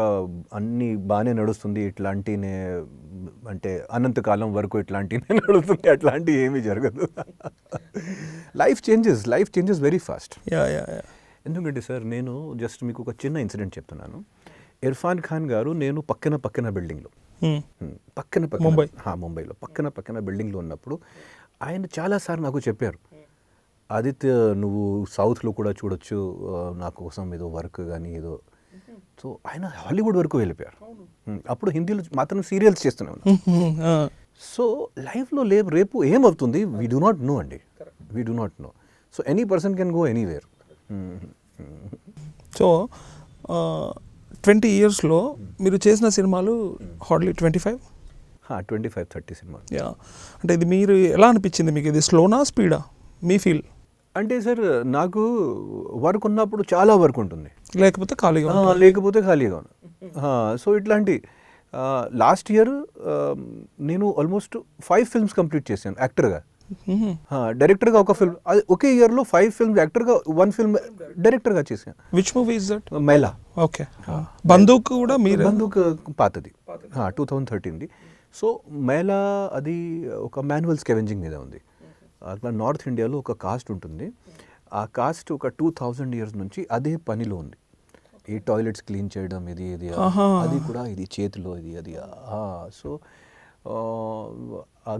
అన్ని బాగానే నడుస్తుంది ఇట్లాంటినే, అంటే అనంతకాలం వరకు ఇట్లాంటినే నడుస్తుంది, అట్లాంటి ఏమీ జరగదు. Life changes very fast. ఎందుకంటే సార్ నేను జస్ట్ మీకు ఒక చిన్న ఇన్సిడెంట్ చెప్తున్నాను. ఇర్ఫాన్ ఖాన్ గారు నేను పక్కన బిల్డింగ్లో, ముంబైలో పక్కన బిల్డింగ్లో ఉన్నప్పుడు ఆయన చాలాసార్లు నాకు చెప్పారు, ఆదిత్య నువ్వు సౌత్లో కూడా చూడొచ్చు, నా కోసం ఏదో వర్క్ కానీ ఏదో. సో ఆయన హాలీవుడ్ వరకు వెళ్ళిపోయారు. అప్పుడు హిందీలో మాత్రం సీరియల్స్ చేస్తూనే ఉన్నాను. సో లైఫ్లో రేపు ఏమవుతుంది వీ డూ నాట్ నో అండి, we do not know. So any person can go anywhere. So 20 yearsలో మీరు చేసిన సినిమాలు హార్డ్లీ 25-30 సినిమాలు. యా, అంటే ఇది మీరు ఎలా అనిపించింది మీకు? ఇది స్లోనా స్పీడా మీ ఫీల్? అంటే సార్ నాకు వర్క్ ఉన్నప్పుడు చాలా వర్క్ ఉంటుంది, లేకపోతే ఖాళీగా ఉన్నా. సో ఇట్లాంటి లాస్ట్ ఇయర్ నేను ఆల్మోస్ట్ 5 films కంప్లీట్ చేశాను యాక్టర్గా. డైరెక్టర్గా ఒక ఫిల్మ్, అది ఒకే ఇయర్లో 5 films యాక్టర్గా, 1 film డైరెక్టర్గా చేశాను. Which movie is that? మైలా. ఓకే. బందూక్ కూడా మీరు? బందూక్ పాతది, 2013ది. సో మైలా అది ఒక మాన్యువల్ స్కెవెంజింగ్ మీద ఉంది. అట్లా నార్త్ ఇండియాలో ఒక కాస్ట్ ఉంటుంది, ఆ కాస్ట్ ఒక 2000 years నుంచి అదే పనిలో ఉంది. ఈ టాయిలెట్స్ క్లీన్ చేయడం, ఇది అది కూడా ఇది చేతిలో ఇది అది. సో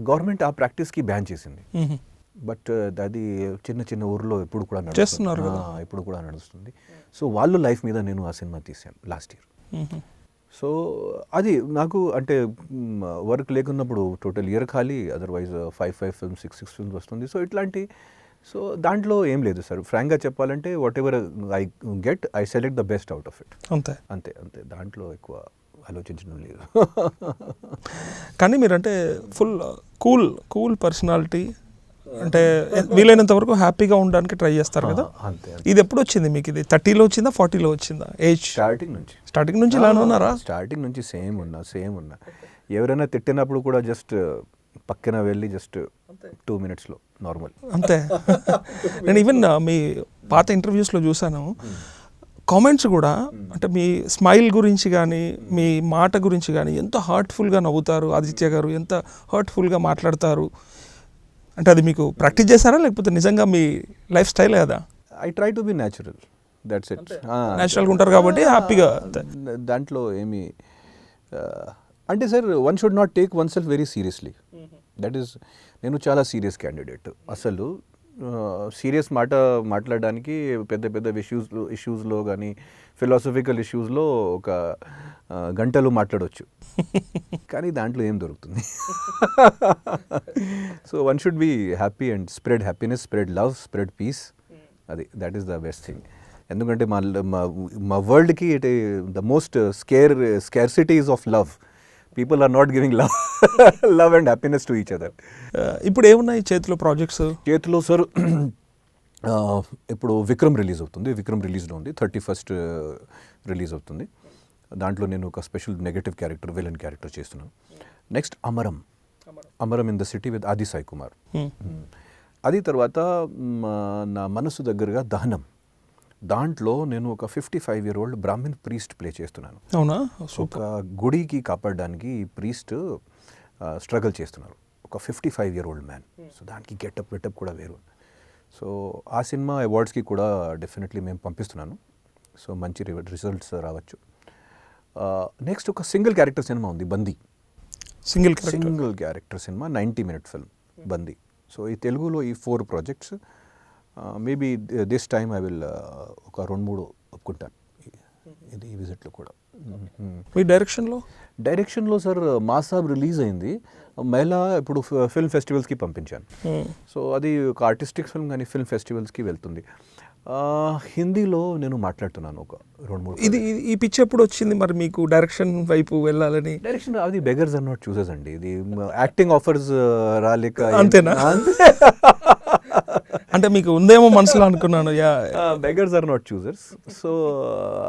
గవర్నమెంట్ ఆ ప్రాక్టీస్కి బ్యాన్ చేసింది. బట్ అది చిన్న ఊర్లో ఇప్పుడు కూడా నడుస్తుంది. సో వాళ్ళ లైఫ్ మీద నేను ఆ సినిమా తీశాను లాస్ట్ ఇయర్. సో అది నాకు అంటే వర్క్ లేకున్నప్పుడు టోటల్ ఇయర్ ఖాళీ, అదర్వైజ్ 5 films 6 films వస్తుంది. సో ఇట్లాంటి, సో దాంట్లో ఏం లేదు సార్, ఫ్రాంక్గా చెప్పాలంటే what ever I get I select the best out of it. అంతే దాంట్లో ఎక్కువ ఆలోచించడం లేదు. కానీ మీరంటే ఫుల్ కూల్ పర్సనాలిటీ, అంటే వీలైనంత వరకు హ్యాపీగా ఉండడానికి ట్రై చేస్తారు కదా. అంతే. ఇది ఎప్పుడు వచ్చింది మీకు? ఇది 30లో వచ్చిందా 40లో వచ్చిందా ఏజ్? స్టార్టింగ్ నుంచి ఇలానే ఉన్నారా? స్టార్టింగ్ నుంచి సేమ్ ఉన్నా. ఎవరైనా తిట్టినప్పుడు కూడా జస్ట్ పక్కన వెళ్ళి జస్ట్ 2 minutesలో నార్మల్, అంతే. నేను ఈవెన్ మీ పాత ఇంటర్వ్యూస్లో చూసాను, కామెంట్స్ కూడా అంటే మీ స్మైల్ గురించి కానీ మీ మాట గురించి కానీ ఎంత హార్ట్ఫుల్గా నవ్వుతారు ఆదిత్య గారు, ఎంత హార్ట్ఫుల్గా మాట్లాడతారు. అంటే అది మీకు ప్రాక్టీస్ చేశారా లేకపోతే నిజంగా మీ లైఫ్ స్టైల్ కదా? I try to be natural, that's it. న్యాచురల్గా ఉంటారు కాబట్టి హ్యాపీగా. దాంట్లో ఏమి అంటే sir one should not take one self very seriously. That is, నేను చాలా సీరియస్ క్యాండిడేట్. అసలు సీరియస్ మాట్లాడడానికి పెద్ద ఇష్యూస్లో కానీ ఫిలాసఫికల్ ఇష్యూస్లో ఒక గంటలు మాట్లాడవచ్చు, కానీ దాంట్లో ఏం దొరుకుతుంది. So one should be happy and spread happiness, spread love, spread peace. That is the best thing. ఎందుకంటే మా వరల్డ్కి it the most scarcity is of love. People are not giving love and happiness to each other. ఇప్పుడు ఏమున్నాయి చేతిలో ప్రాజెక్ట్స్? చేతిలో సార్ ఇప్పుడు విక్రమ్ రిలీజ్ అవుతుంది. విక్రమ్ రిలీజ్లో ఉంది, 31st రిలీజ్ అవుతుంది. దాంట్లో నేను ఒక special negative character, villain character చేస్తున్నాను. Next Amaram in the city with Aadi Sai Kumar. అది తర్వాత నా మనసు దగ్గరగా దహనం, దాంట్లో నేను ఒక 55-year-old బ్రాహ్మణ్ ప్రీస్ట్ ప్లే చేస్తున్నాను. అవునా? ఒక గుడికి కాపాడడానికి ఈ ప్రీస్ట్ స్ట్రగుల్ చేస్తున్నారు, ఒక 55-year-old మ్యాన్. సో దానికి గెటప్ కూడా వేరు. సో ఆ సినిమా అవార్డ్స్కి కూడా డెఫినెట్లీ మేము పంపిస్తున్నాను. సో మంచి రిజల్ట్స్ రావచ్చు. నెక్స్ట్ ఒక సింగిల్ క్యారెక్టర్ సినిమా ఉంది, బందీ. Single character cinema, 90-minute film బందీ. సో ఈ తెలుగులో ఈ 4 projects. Maybe this time I will ఒక 2-3 ఒప్పుకుంటాను ఇది ఈ విజిట్లో కూడా. మీ డైరెక్షన్లో డైరెక్షన్లో సార్ మాసాబ్ రిలీజ్ అయింది, మహిళ ఇప్పుడు ఫిల్మ్ ఫెస్టివల్స్కి పంపించాను. సో అది ఒక ఆర్టిస్టిక్ ఫిల్మ్ కానీ ఫిల్మ్ ఫెస్టివల్స్కి వెళ్తుంది. హిందీలో నేను మాట్లాడుతున్నాను ఒక 2-3. ఇది ఈ పిచ్ ఎప్పుడు వచ్చింది మరి మీకు డైరెక్షన్ వైపు వెళ్ళాలని? డైరెక్షన్ అది బెగర్స్ ఆర్ నాట్ చూసెస్ అండి, ఇది యాక్టింగ్ ఆఫర్స్ రాలేక. అంతేనా? అంటే మీకు ఉందేమో మనసులో అనుకున్నాను. Beggars are not choosers. So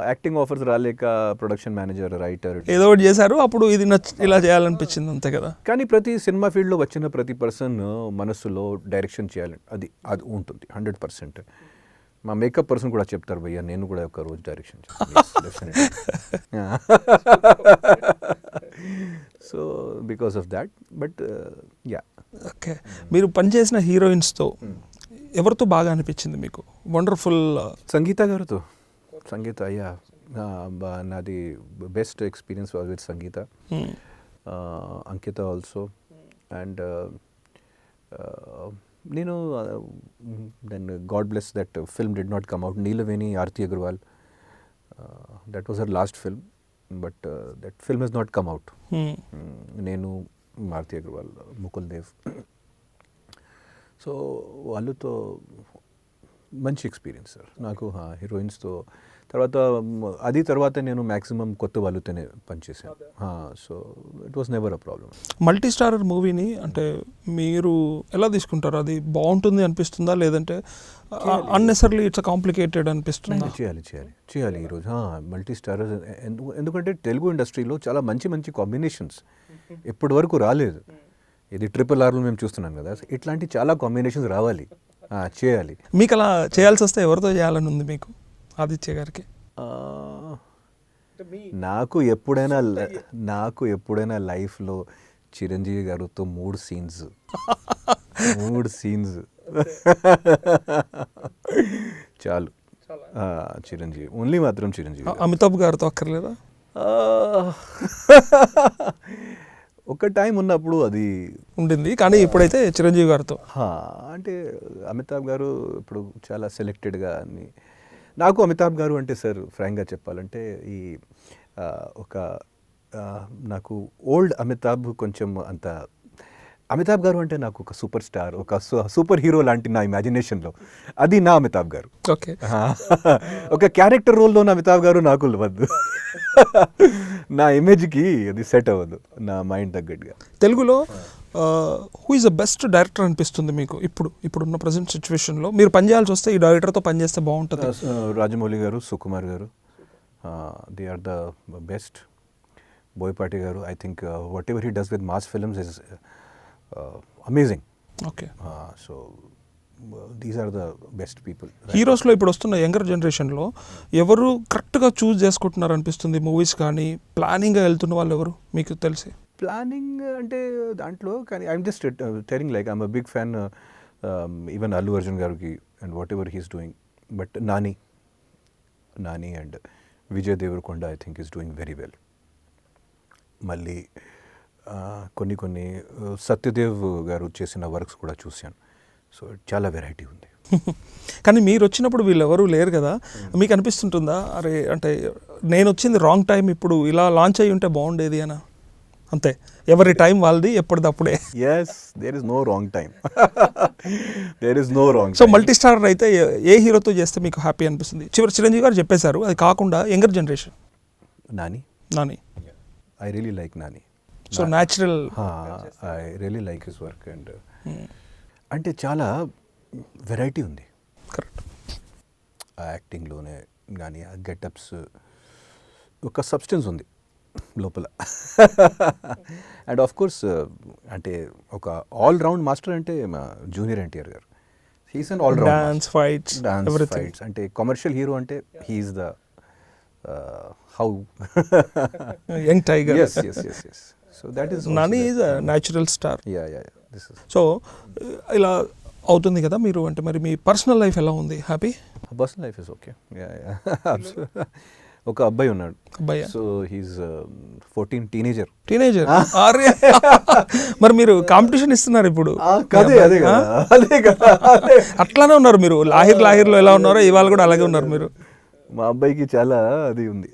acting offers రాలేక ప్రొడక్షన్ మేనేజర్, రైటర్ ఏదో ఒకటి చేశారు, అప్పుడు ఇది ఇలా చేయాలనిపించింది, అంతే కదా. కానీ ప్రతి సినిమా ఫీల్డ్లో వచ్చిన ప్రతి పర్సన్ మనస్సులో డైరెక్షన్ చేయాలని అది అది ఉంటుంది 100%. మా మేకప్ పర్సన్ కూడా చెప్తారు, భయ్యా నేను కూడా ఒక రోజు direction so because of that. But yeah. Okay, మీరు పనిచేసిన హీరోయిన్స్తో ఎవరితో బాగా అనిపించింది మీకు? వండర్ఫుల్. సంగీత గారితో. సంగీత, అయ్యా నాది best experience was with Sangeetha. Ankitha also. And నేను then god bless that film did not come out. Neelaveni, Aarti Agarwal, that was her last film, but that film has not come out. నేను, ఆర్తి అగర్వాల్, ముకుల్ దేవ్, సో వాళ్ళతో మంచి ఎక్స్పీరియన్స్ సార్ నాకు హీరోయిన్స్తో. తర్వాత నేను మ్యాక్సిమం కొత్త వాళ్ళతోనే పనిచేశాను. So it was never a problem. Multi starrer మూవీని అంటే మీరు ఎలా తీసుకుంటారు? అది బాగుంటుంది అనిపిస్తుందా, లేదంటే అన్నెసర్లీ ఇట్స్ కాంప్లికేటెడ్ అనిపిస్తుందా? చేయాలి ఈరోజు మల్టీ స్టారర్. ఎందుకంటే తెలుగు ఇండస్ట్రీలో చాలా మంచి కాంబినేషన్స్ ఇప్పటి వరకు రాలేదు. ఇది RRRలో మేము చూస్తున్నాం కదా, ఇట్లాంటి చాలా కాంబినేషన్స్ రావాలి, చేయాలి. మీకు అలా చేయాల్సి వస్తే ఎవరితో చేయాలని ఉంది మీకు ఆదిత్య గారికి? నాకు ఎప్పుడైనా లైఫ్లో చిరంజీవి గారితో 3 సీన్స్ చాలు. చిరంజీవి ఓన్లీ, మాత్రం చిరంజీవి. అమితాబ్ గారితో అక్కర్లేదా? ఒక టైం ఉన్నప్పుడు అది ఉండింది, కానీ ఇప్పుడైతే చిరంజీవి గారితో. అంటే అమితాబ్ గారు ఇప్పుడు చాలా సెలెక్టెడ్గా అన్ని. నాకు అమితాబ్ గారు అంటే సార్ ఫ్రాంక్గా చెప్పాలంటే ఈ నాకు ఓల్డ్ అమితాబ్ కొంచెం అంత. అమితాబ్ గారు అంటే నాకు ఒక సూపర్ స్టార్, ఒక సూపర్ హీరో లాంటి నా ఇమాజినేషన్లో అది నా అమితాబ్ గారు. ఓకే, ఒక క్యారెక్టర్ రోల్లో నా అమితాబ్ గారు నాకు వద్దు. నా ఇమేజ్కి అది సెట్ అవ్వదు నా మైండ్ తగ్గట్టుగా. తెలుగులో who is the best director అనిపిస్తుంది మీకు ఇప్పుడున్న ప్రజెంట్ సిచ్యువేషన్లో? మీరు పనిచేయాల్సి వస్తే ఈ డైరెక్టర్తో పనిచేస్తే బాగుంటుంది. Rajamouli garu, Sukumar garu, they are the best. Boyapati garu, I think whatever he does with mass films is amazing. Okay, so these are the best people. హీరోస్లో ఇప్పుడు వస్తున్న యంగర్ జనరేషన్లో ఎవరు కరెక్ట్గా చూస్ చేసుకుంటున్నారు అనిపిస్తుంది మూవీస్? కానీ ప్లానింగ్గా వెళ్తున్న వాళ్ళు ఎవరు మీకు తెలిసి? ప్లానింగ్ అంటే దాంట్లో కానీ I'm just telling like I'm a big fan even Allu Arjun గారికి and whatever he's doing. But Nani and Vijay Deverakonda I think is doing very well. మళ్ళీ కొన్ని సత్యదేవ్ గారు చేసిన వర్క్స్ కూడా చూశాను. సో చాలా వెరైటీ ఉంది. కానీ మీరు వచ్చినప్పుడు వీళ్ళు ఎవరు లేరు కదా, మీకు అనిపిస్తుంటుందా అరే అంటే నేను వచ్చింది రాంగ్ టైం, ఇప్పుడు ఇలా లాంచ్ అయ్యి ఉంటే బాగుండేది అని? అంతే, ఎవరి టైం వాళ్ళది, ఎప్పటిదప్పుడే. Yes, there is no wrong time. There is no wrong. So multi star అయితే ఏ హీరోతో చేస్తే మీకు హ్యాపీ అనిపిస్తుంది? చిరంజీవి గారు చెప్పేశారు, అది కాకుండా younger generation. Nani I really like Nani. So natural, I really like his work. And అంటే చాలా వెరైటీ ఉంది. కరెక్ట్. ఆ యాక్టింగ్లోనే కానీ ఆ గెటప్స్, ఒక సబ్స్టెన్స్ ఉంది లోపల. అండ్ ఆఫ్ కోర్స్ అంటే ఒక ఆల్ రౌండ్ మాస్టర్ అంటే మా junior NTR garu. He's an all round. Dance fights అంటే కమర్షియల్ హీరో అంటే he is the how young tiger. yes. So that is Nani is a natural star. Yeah. This is. So ఇలా అవుతుంది కదా మీరు, అంటే మరి మీ పర్సనల్ లైఫ్ ఎలా ఉంది? Happy? Personal life is okay. Yeah. ఒక అబ్బాయి ఉన్నాడు. అబ్బాయి సో హీస్ 14 టీనేజర్. అరే మరి మీరు కాంపిటీషన్ ఇస్తున్నారు ఇప్పుడు. అదే కదా అట్లానే ఉన్నారు మీరు. లాహిర్లో ఎలా ఉన్నారో ఇవాళ కూడా అలాగే ఉన్నారు మీరు. మా అబ్బాయికి చాలా అది ఉంది.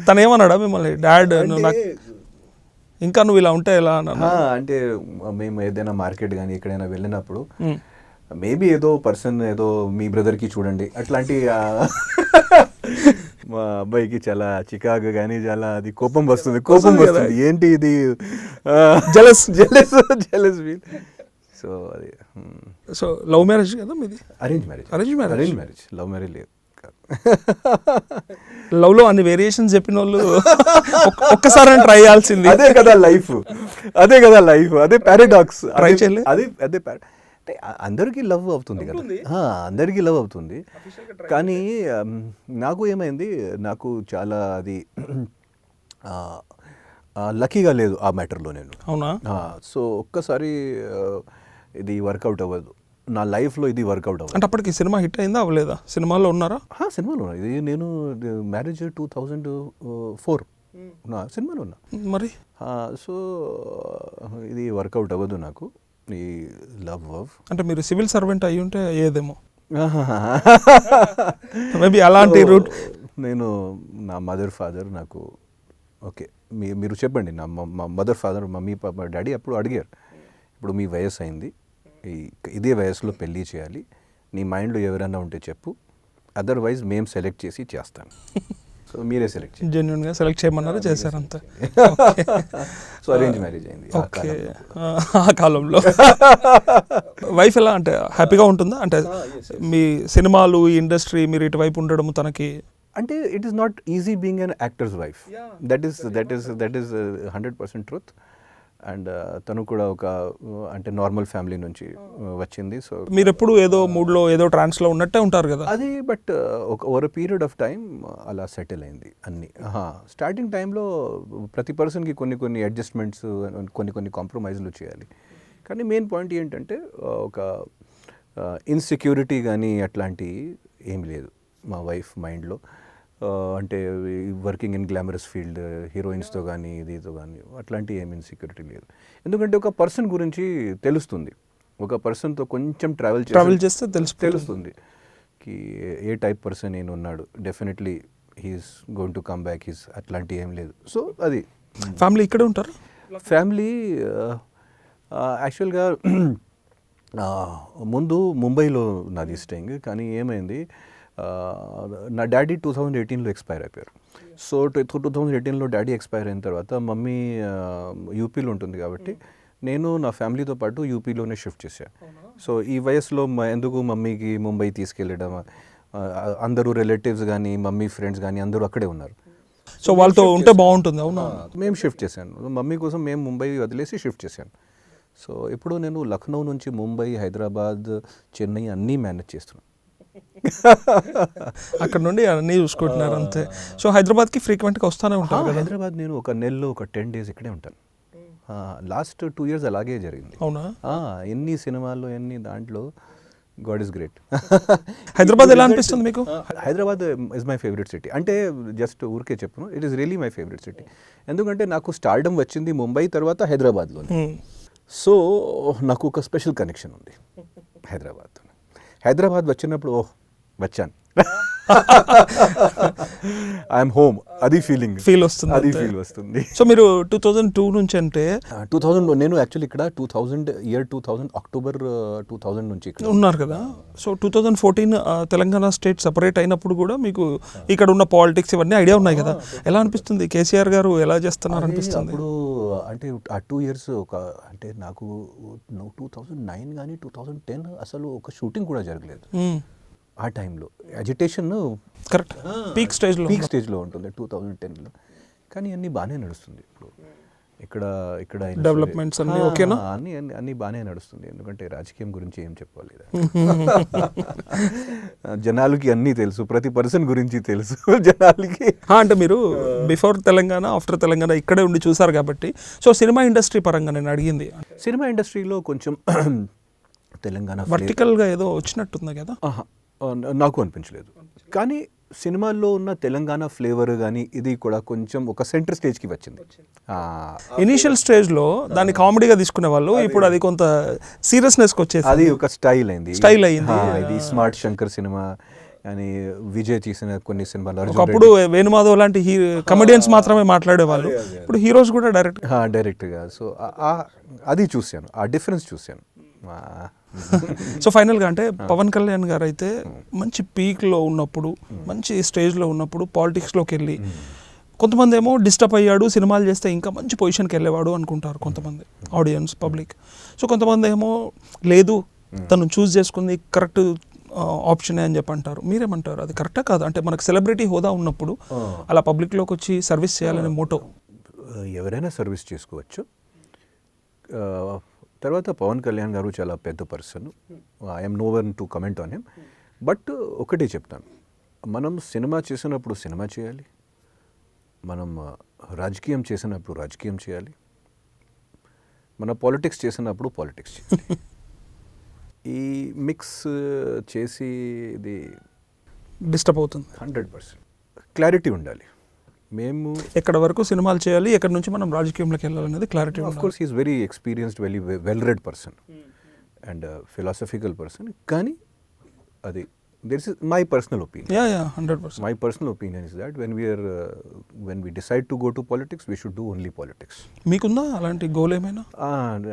తను ఏమన్నాడా మిమ్మల్ని, డాడ్ ఇంకా నువ్వు ఇలా ఉంటే ఎలా అన్నా? అంటే మేము ఏదైనా మార్కెట్ కానీ ఎక్కడైనా వెళ్ళినప్పుడు మేబీ ఏదో పర్సన్ ఏదో మీ బ్రదర్కి చూడండి అట్లాంటి మా అబ్బాయికి చాలా చికాకు కానీ చాలా అది కోపం వస్తుంది. ఏంటి ఇది జెలస్ ఫీల్. సో అది సో లవ్ మ్యారేజ్ కదా మీది? Arrange marriage. లవ్ మ్యారేజ్ లేదు. లవ్ లో అన్ని వేరియేషన్స్ చెప్పిన వాళ్ళు ఒక్కసారి ట్రై చేయాల్సింది. అదే కదా లైఫ్, అదే పారాడాక్స్. ట్రై చేయలేదు. అదే అంటే అందరికీ లవ్ అవుతుంది కదా, అందరికీ లవ్ అవుతుంది. కానీ నాకు ఏమైంది, నాకు చాలా అది లక్కీగా లేదు ఆ మ్యాటర్లో నేను. అవునా? సో ఒక్కసారి ఇది వర్కౌట్ అవ్వదు నా లైఫ్లో, ఇది వర్కౌట్ అవ్వదు. అంటే అప్పటికి సినిమా హిట్ అయిందా అవ్వలేదా? సినిమాలో ఉన్నారా? సినిమాలో ఉన్నా. ఇది నేను మ్యారేజ్ 2004 సినిమాలో ఉన్నా మరి. సో ఇది వర్కౌట్ అవ్వదు నాకు ఈ లవ్. అంటే మీరు సివిల్ సర్వెంట్ అయ్యి ఉంటే ఏదేమో మేబీ అలాంటి రూట్. నేను నా మదర్ ఫాదర్ నాకు ఓకే మీరు చెప్పండి, నా మదర్ ఫాదర్ మమ్మీ పాప డాడీ అప్పుడు అడిగారు, ఇప్పుడు మీ వయసు అయింది, ఇదే వయసులో పెళ్ళి చేయాలి, నీ మైండ్లో ఎవరైనా ఉంటే చెప్పు, అదర్వైజ్ మేము సెలెక్ట్ చేసి చేస్తాను. సో మీరే సెలెక్ట్ చేయండి. జెన్యున్గా సెలెక్ట్ చేయమన్నారు, చేశారు అంతే. సో అరేంజ్ మ్యారేజ్ అయింది ఆ కాలంలో. వైఫ్ ఎలా అంటే హ్యాపీగా ఉంటుందా? అంటే మీ సినిమాలు ఇండస్ట్రీ మీరు ఇటువైపు ఉండడం తనకి అంటే it is not easy being an actors wife. That is 100% truth. And తను కూడా ఒక అంటే నార్మల్ ఫ్యామిలీ నుంచి వచ్చింది. సో మీరు ఎప్పుడు ఏదో మూడ్లో ఏదో ట్రాన్స్లో ఉన్నట్టే ఉంటారు కదా అది. But over a period of time అలా సెటిల్ అయింది అన్ని. స్టార్టింగ్ టైంలో ప్రతి పర్సన్కి కొన్ని అడ్జస్ట్మెంట్స్, కొన్ని కాంప్రమైజ్లు చేయాలి. కానీ మెయిన్ పాయింట్ ఏంటంటే ఒక ఇన్సెక్యూరిటీ కానీ అట్లాంటి ఏం లేదు మా వైఫ్ మైండ్లో. అంటే వర్కింగ్ ఇన్ గ్లామరస్ ఫీల్డ్, హీరోయిన్స్తో కానీ ఇదితో కానీ అట్లాంటి ఏమి ఇన్సెక్యూరిటీ లేదు. ఎందుకంటే ఒక పర్సన్ గురించి తెలుస్తుంది, ఒక పర్సన్తో కొంచెం ట్రావెల్ చేస్తే తెలుస్తుంది కి ఏ టైప్ పర్సన్ నేను ఉన్నాడు, definitely he is going to come back, he's అట్లాంటి ఏం లేదు. సో అది ఫ్యామిలీ ఇక్కడే ఉంటారు. ఫ్యామిలీ యాక్చువల్గా ముందు ముంబైలో నాది స్టేయింగ్. కానీ ఏమైంది, నా డాడీ 2018లో ఎక్స్పైర్ అయిపోయారు. సో 2018లో డాడీ ఎక్స్పైర్ అయిన తర్వాత మమ్మీ యూపీలో ఉంటుంది కాబట్టి నేను నా ఫ్యామిలీతో పాటు యూపీలోనే షిఫ్ట్ చేశాను. సో ఈ వయసులో ఎందుకు మమ్మీకి ముంబై తీసుకెళ్ళడం, అందరూ రిలేటివ్స్ కానీ మమ్మీ ఫ్రెండ్స్ కానీ అందరూ అక్కడే ఉన్నారు. సో వాళ్ళతో ఉంటే బాగుంటుంది. అవునా? మేము షిఫ్ట్ చేశాను, మమ్మీ కోసం మేము ముంబై వదిలేసి షిఫ్ట్ చేశాను. సో ఇప్పుడు నేను లక్నో నుంచి ముంబై, హైదరాబాద్, చెన్నై అన్నీ మేనేజ్ చేస్తున్నాను. అక్కడ నుండి అన్నీ చూసుకుంటున్నారు అంతే. సో హైదరాబాద్కి ఫ్రీక్వెంట్గా వస్తూనే ఉంటాను కదా? హైదరాబాద్ నేను ఒక నెలలో ఒక 10 days ఇక్కడే ఉంటాను. లాస్ట్ 2 years అలాగే జరిగింది. అవునా? ఎన్ని సినిమాల్లో ఎన్ని దాంట్లో గాడ్ ఇస్ గ్రేట్. హైదరాబాద్ ఎలా అనిపిస్తుంది మీకు? Hyderabad is my favourite city. అంటే జస్ట్ ఊరికే చెప్పను, it is really my favourite city. ఎందుకంటే నాకు స్టార్డమ్ వచ్చింది ముంబై తర్వాత హైదరాబాద్లో. సో నాకు ఒక స్పెషల్ కనెక్షన్ ఉంది హైదరాబాద్తో. హైదరాబాద్ వచ్చినప్పుడు వచ్చాను, ఐఎమ్ హోమ్, అది ఫీల్ వస్తుంది. సో మీరు 2002 నుంచి అంటే 2000 నేను యాక్చువల్లీ ఇక్కడ 2000 అక్టోబర్ 2000 నుంచి ఇక్కడ ఉన్నారు కదా. సో 2014 తెలంగాణ స్టేట్ సపరేట్ అయినప్పుడు కూడా మీకు ఇక్కడ ఉన్న పాలిటిక్స్ ఇవన్నీ ఐడియా ఉన్నాయి కదా. ఎలా అనిపిస్తుంది, కేసీఆర్ గారు ఎలా చేస్తున్నారు అనిపిస్తుంది? అప్పుడు అంటే ఆ 2 years ఒక అంటే నాకు 2009 కానీ 2010 అసలు ఒక షూటింగ్ కూడా జరగలేదు. ఆ టైంలో అజిటేషన్ కరెక్ట్ పీక్ స్టేజ్లో ఉంటుంది 2010లో. కానీ అన్నీ బాగానే నడుస్తుంది ఇప్పుడు. ఇక్కడ డెవలప్మెంట్స్ అన్నీ ఓకేనా? అన్నీ బాగానే నడుస్తుంది. ఎందుకంటే రాజకీయం గురించి ఏం చెప్పాలి, జనాలకి అన్నీ తెలుసు, ప్రతి పర్సన్ గురించి తెలుసు జనాలకి. అంటే మీరు బిఫోర్ తెలంగాణ ఆఫ్టర్ తెలంగాణ ఇక్కడే ఉండి చూసారు కాబట్టి, సో సినిమా ఇండస్ట్రీ పరంగా నేను అడిగింది, సినిమా ఇండస్ట్రీలో కొంచెం తెలంగాణ వర్టికల్గా ఏదో వచ్చినట్టుంది కదా? నాకు అనిపించలేదు. కానీ సినిమాల్లో ఉన్న తెలంగాణ ఫ్లేవర్ కానీ ఇది కూడా కొంచెం ఒక సెంటర్ స్టేజ్కి వచ్చింది. ఇనీషియల్ స్టేజ్లో దాన్ని కామెడీగా తీసుకునే వాళ్ళు, ఇప్పుడు అది కొంత సీరియస్నెస్కి వచ్చేసి అది ఒక స్టైల్ అయింది. స్టైల్ అయింది. ఇది స్మార్ట్ శంకర్ సినిమా అని విజయ్ చేసిన కొన్ని సినిమాలు, ఒకప్పుడు వేణుమాధవ్ లాంటి కమెడియన్స్ మాత్రమే మాట్లాడేవాళ్ళు, ఇప్పుడు హీరోస్ కూడా డైరెక్ట్గా. సో అది చూశాను, ఆ డిఫరెన్స్ చూశాను. సో ఫైనల్గా అంటే పవన్ కళ్యాణ్ గారు అయితే మంచి పీక్లో ఉన్నప్పుడు, మంచి స్టేజ్లో ఉన్నప్పుడు పాలిటిక్స్లోకి వెళ్ళి కొంతమంది ఏమో డిస్టర్బ్ అయ్యాడు, సినిమాలు చేస్తే ఇంకా మంచి పొజిషన్కి వెళ్ళేవాడు అనుకుంటారు కొంతమంది ఆడియన్స్, పబ్లిక్. సో కొంతమంది ఏమో లేదు తను చూస్ చేసుకుంది కరెక్ట్ ఆప్షనే అని చెప్పి అంటారు. మీరేమంటారు, అది కరెక్టా కాదు? అంటే మనకు సెలబ్రిటీ హోదా ఉన్నప్పుడు అలా పబ్లిక్లోకి వచ్చి సర్వీస్ చేయాలనే మోటో. ఎవరైనా సర్వీస్ చేసుకోవచ్చు. తర్వాత పవన్ కళ్యాణ్ గారు చాలా పెద్ద person, I'm no one to comment on him. But ఒకటే చెప్తాను, మనం సినిమా చేసినప్పుడు సినిమా చేయాలి, మనం రాజకీయం చేసినప్పుడు రాజకీయం చేయాలి, మన పాలిటిక్స్ చేసినప్పుడు పాలిటిక్స్ చేయాలి. ఈ మిక్స్ చేసి ఇది డిస్టర్బ్ అవుతుంది. 100% క్లారిటీ ఉండాలి. మేము ఎక్కడ వరకు సినిమాలు చేయాలి, ఎక్కడి నుంచి మనం రాజకీయంలోకి వెళ్ళాలనేది clarity. Of course is very experienced, well read person and philosophical person. కానీ అది this is my personal opinion. 100%. My personal opinion is that when we decide to go to politics we should do only politics. మీకుందా అలాంటి గోల్ ఏమైనా?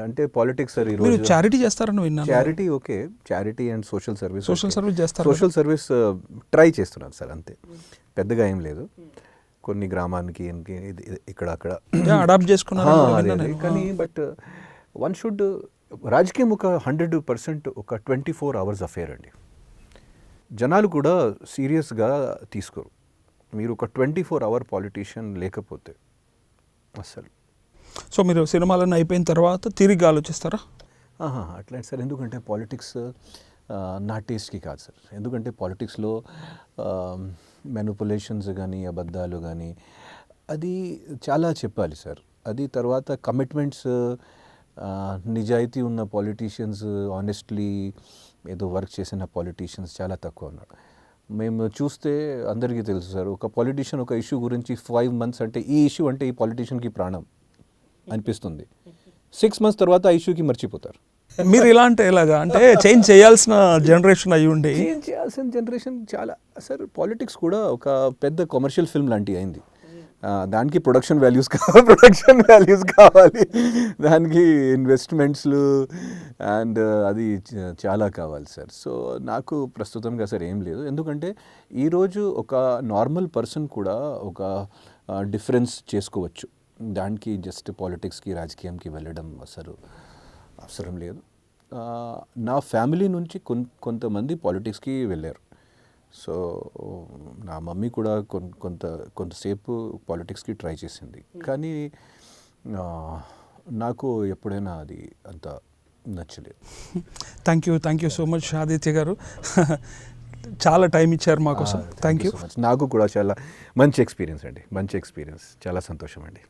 అంటే పాలిటిక్స్ సార్, మీరు చారిటీ చేస్తారని విన్నాను. Charity okay, charity and social service. Social service చేస్తారు? సోషల్ సర్వీస్ ట్రై చేస్తున్నాను సార్, అంతే, పెద్దగా ఏం లేదు. కొన్ని గ్రామానికి ఇక్కడ అక్కడ అడాప్ట్ చేసుకున్నారు. కానీ బట్ వన్ షుడ్, రాజకీయం ఒక 100% ఒక 24 hours అఫేర్ అండి. జనాలు కూడా సీరియస్గా తీసుకోరు. మీరు ఒక 24 hour పాలిటీషియన్ లేకపోతే అసలు. సో మీరు సినిమాలన్నీ అయిపోయిన తర్వాత తిరిగి ఆలోచిస్తారా? అట్లా సార్, ఎందుకంటే పాలిటిక్స్ నా టేస్ట్కి కాదు సార్. ఎందుకంటే పాలిటిక్స్లో మ్యానిపులేషన్స్ కానీ అబద్ధాలు కానీ అది చాలా చెప్పాలి సార్. అది తర్వాత కమిట్మెంట్స్, నిజాయితీ ఉన్న పాలిటీషియన్స్, ఆనెస్ట్లీ ఏదో వర్క్ చేసిన పాలిటీషియన్స్ చాలా తక్కువ ఉన్నారు. మేము చూస్తే అందరికీ తెలుసు సార్, ఒక పాలిటీషియన్ ఒక ఇష్యూ గురించి 5 months అంటే ఈ ఇష్యూ అంటే ఈ పాలిటీషియన్కి ప్రాణం అనిపిస్తుంది. 6 months తర్వాత ఆ ఇష్యూకి మర్చిపోతారు. మీరు ఇలా అంటే ఎలాగా? అంటే చేంజ్ చేయాల్సిన జనరేషన్ అయ్యి ఉండి. చేంజ్ చేయాల్సిన జనరేషన్ చాలా సార్. పాలిటిక్స్ కూడా ఒక పెద్ద కమర్షియల్ ఫిల్మ్ లాంటి అయింది. దానికి ప్రొడక్షన్ వాల్యూస్ కావాలి, దానికి ఇన్వెస్ట్మెంట్స్లు అండ్ అది చాలా కావాలి సార్. సో నాకు ప్రస్తుతంగా సార్ ఏం లేదు. ఎందుకంటే ఈరోజు ఒక నార్మల్ పర్సన్ కూడా ఒక డిఫరెన్స్ చేసుకోవచ్చు. దానికి జస్ట్ పాలిటిక్స్కి రాజకీయంకి వెళ్ళడం అసలు అవసరం లేదు. నా ఫ్యామిలీ నుంచి కొంతమంది పాలిటిక్స్కి వెళ్ళారు. సో నా మమ్మీ కూడా కొంతసేపు పాలిటిక్స్కి ట్రై చేసింది. కానీ నాకు ఎప్పుడైనా అది అంత నచ్చలేదు. Thank you so much Aditya garu. చాలా టైం ఇచ్చారు మాకోసం. Thank you. నాకు కూడా చాలా మంచి ఎక్స్పీరియన్స్ అండి, మంచి ఎక్స్పీరియన్స్. చాలా సంతోషం అండి.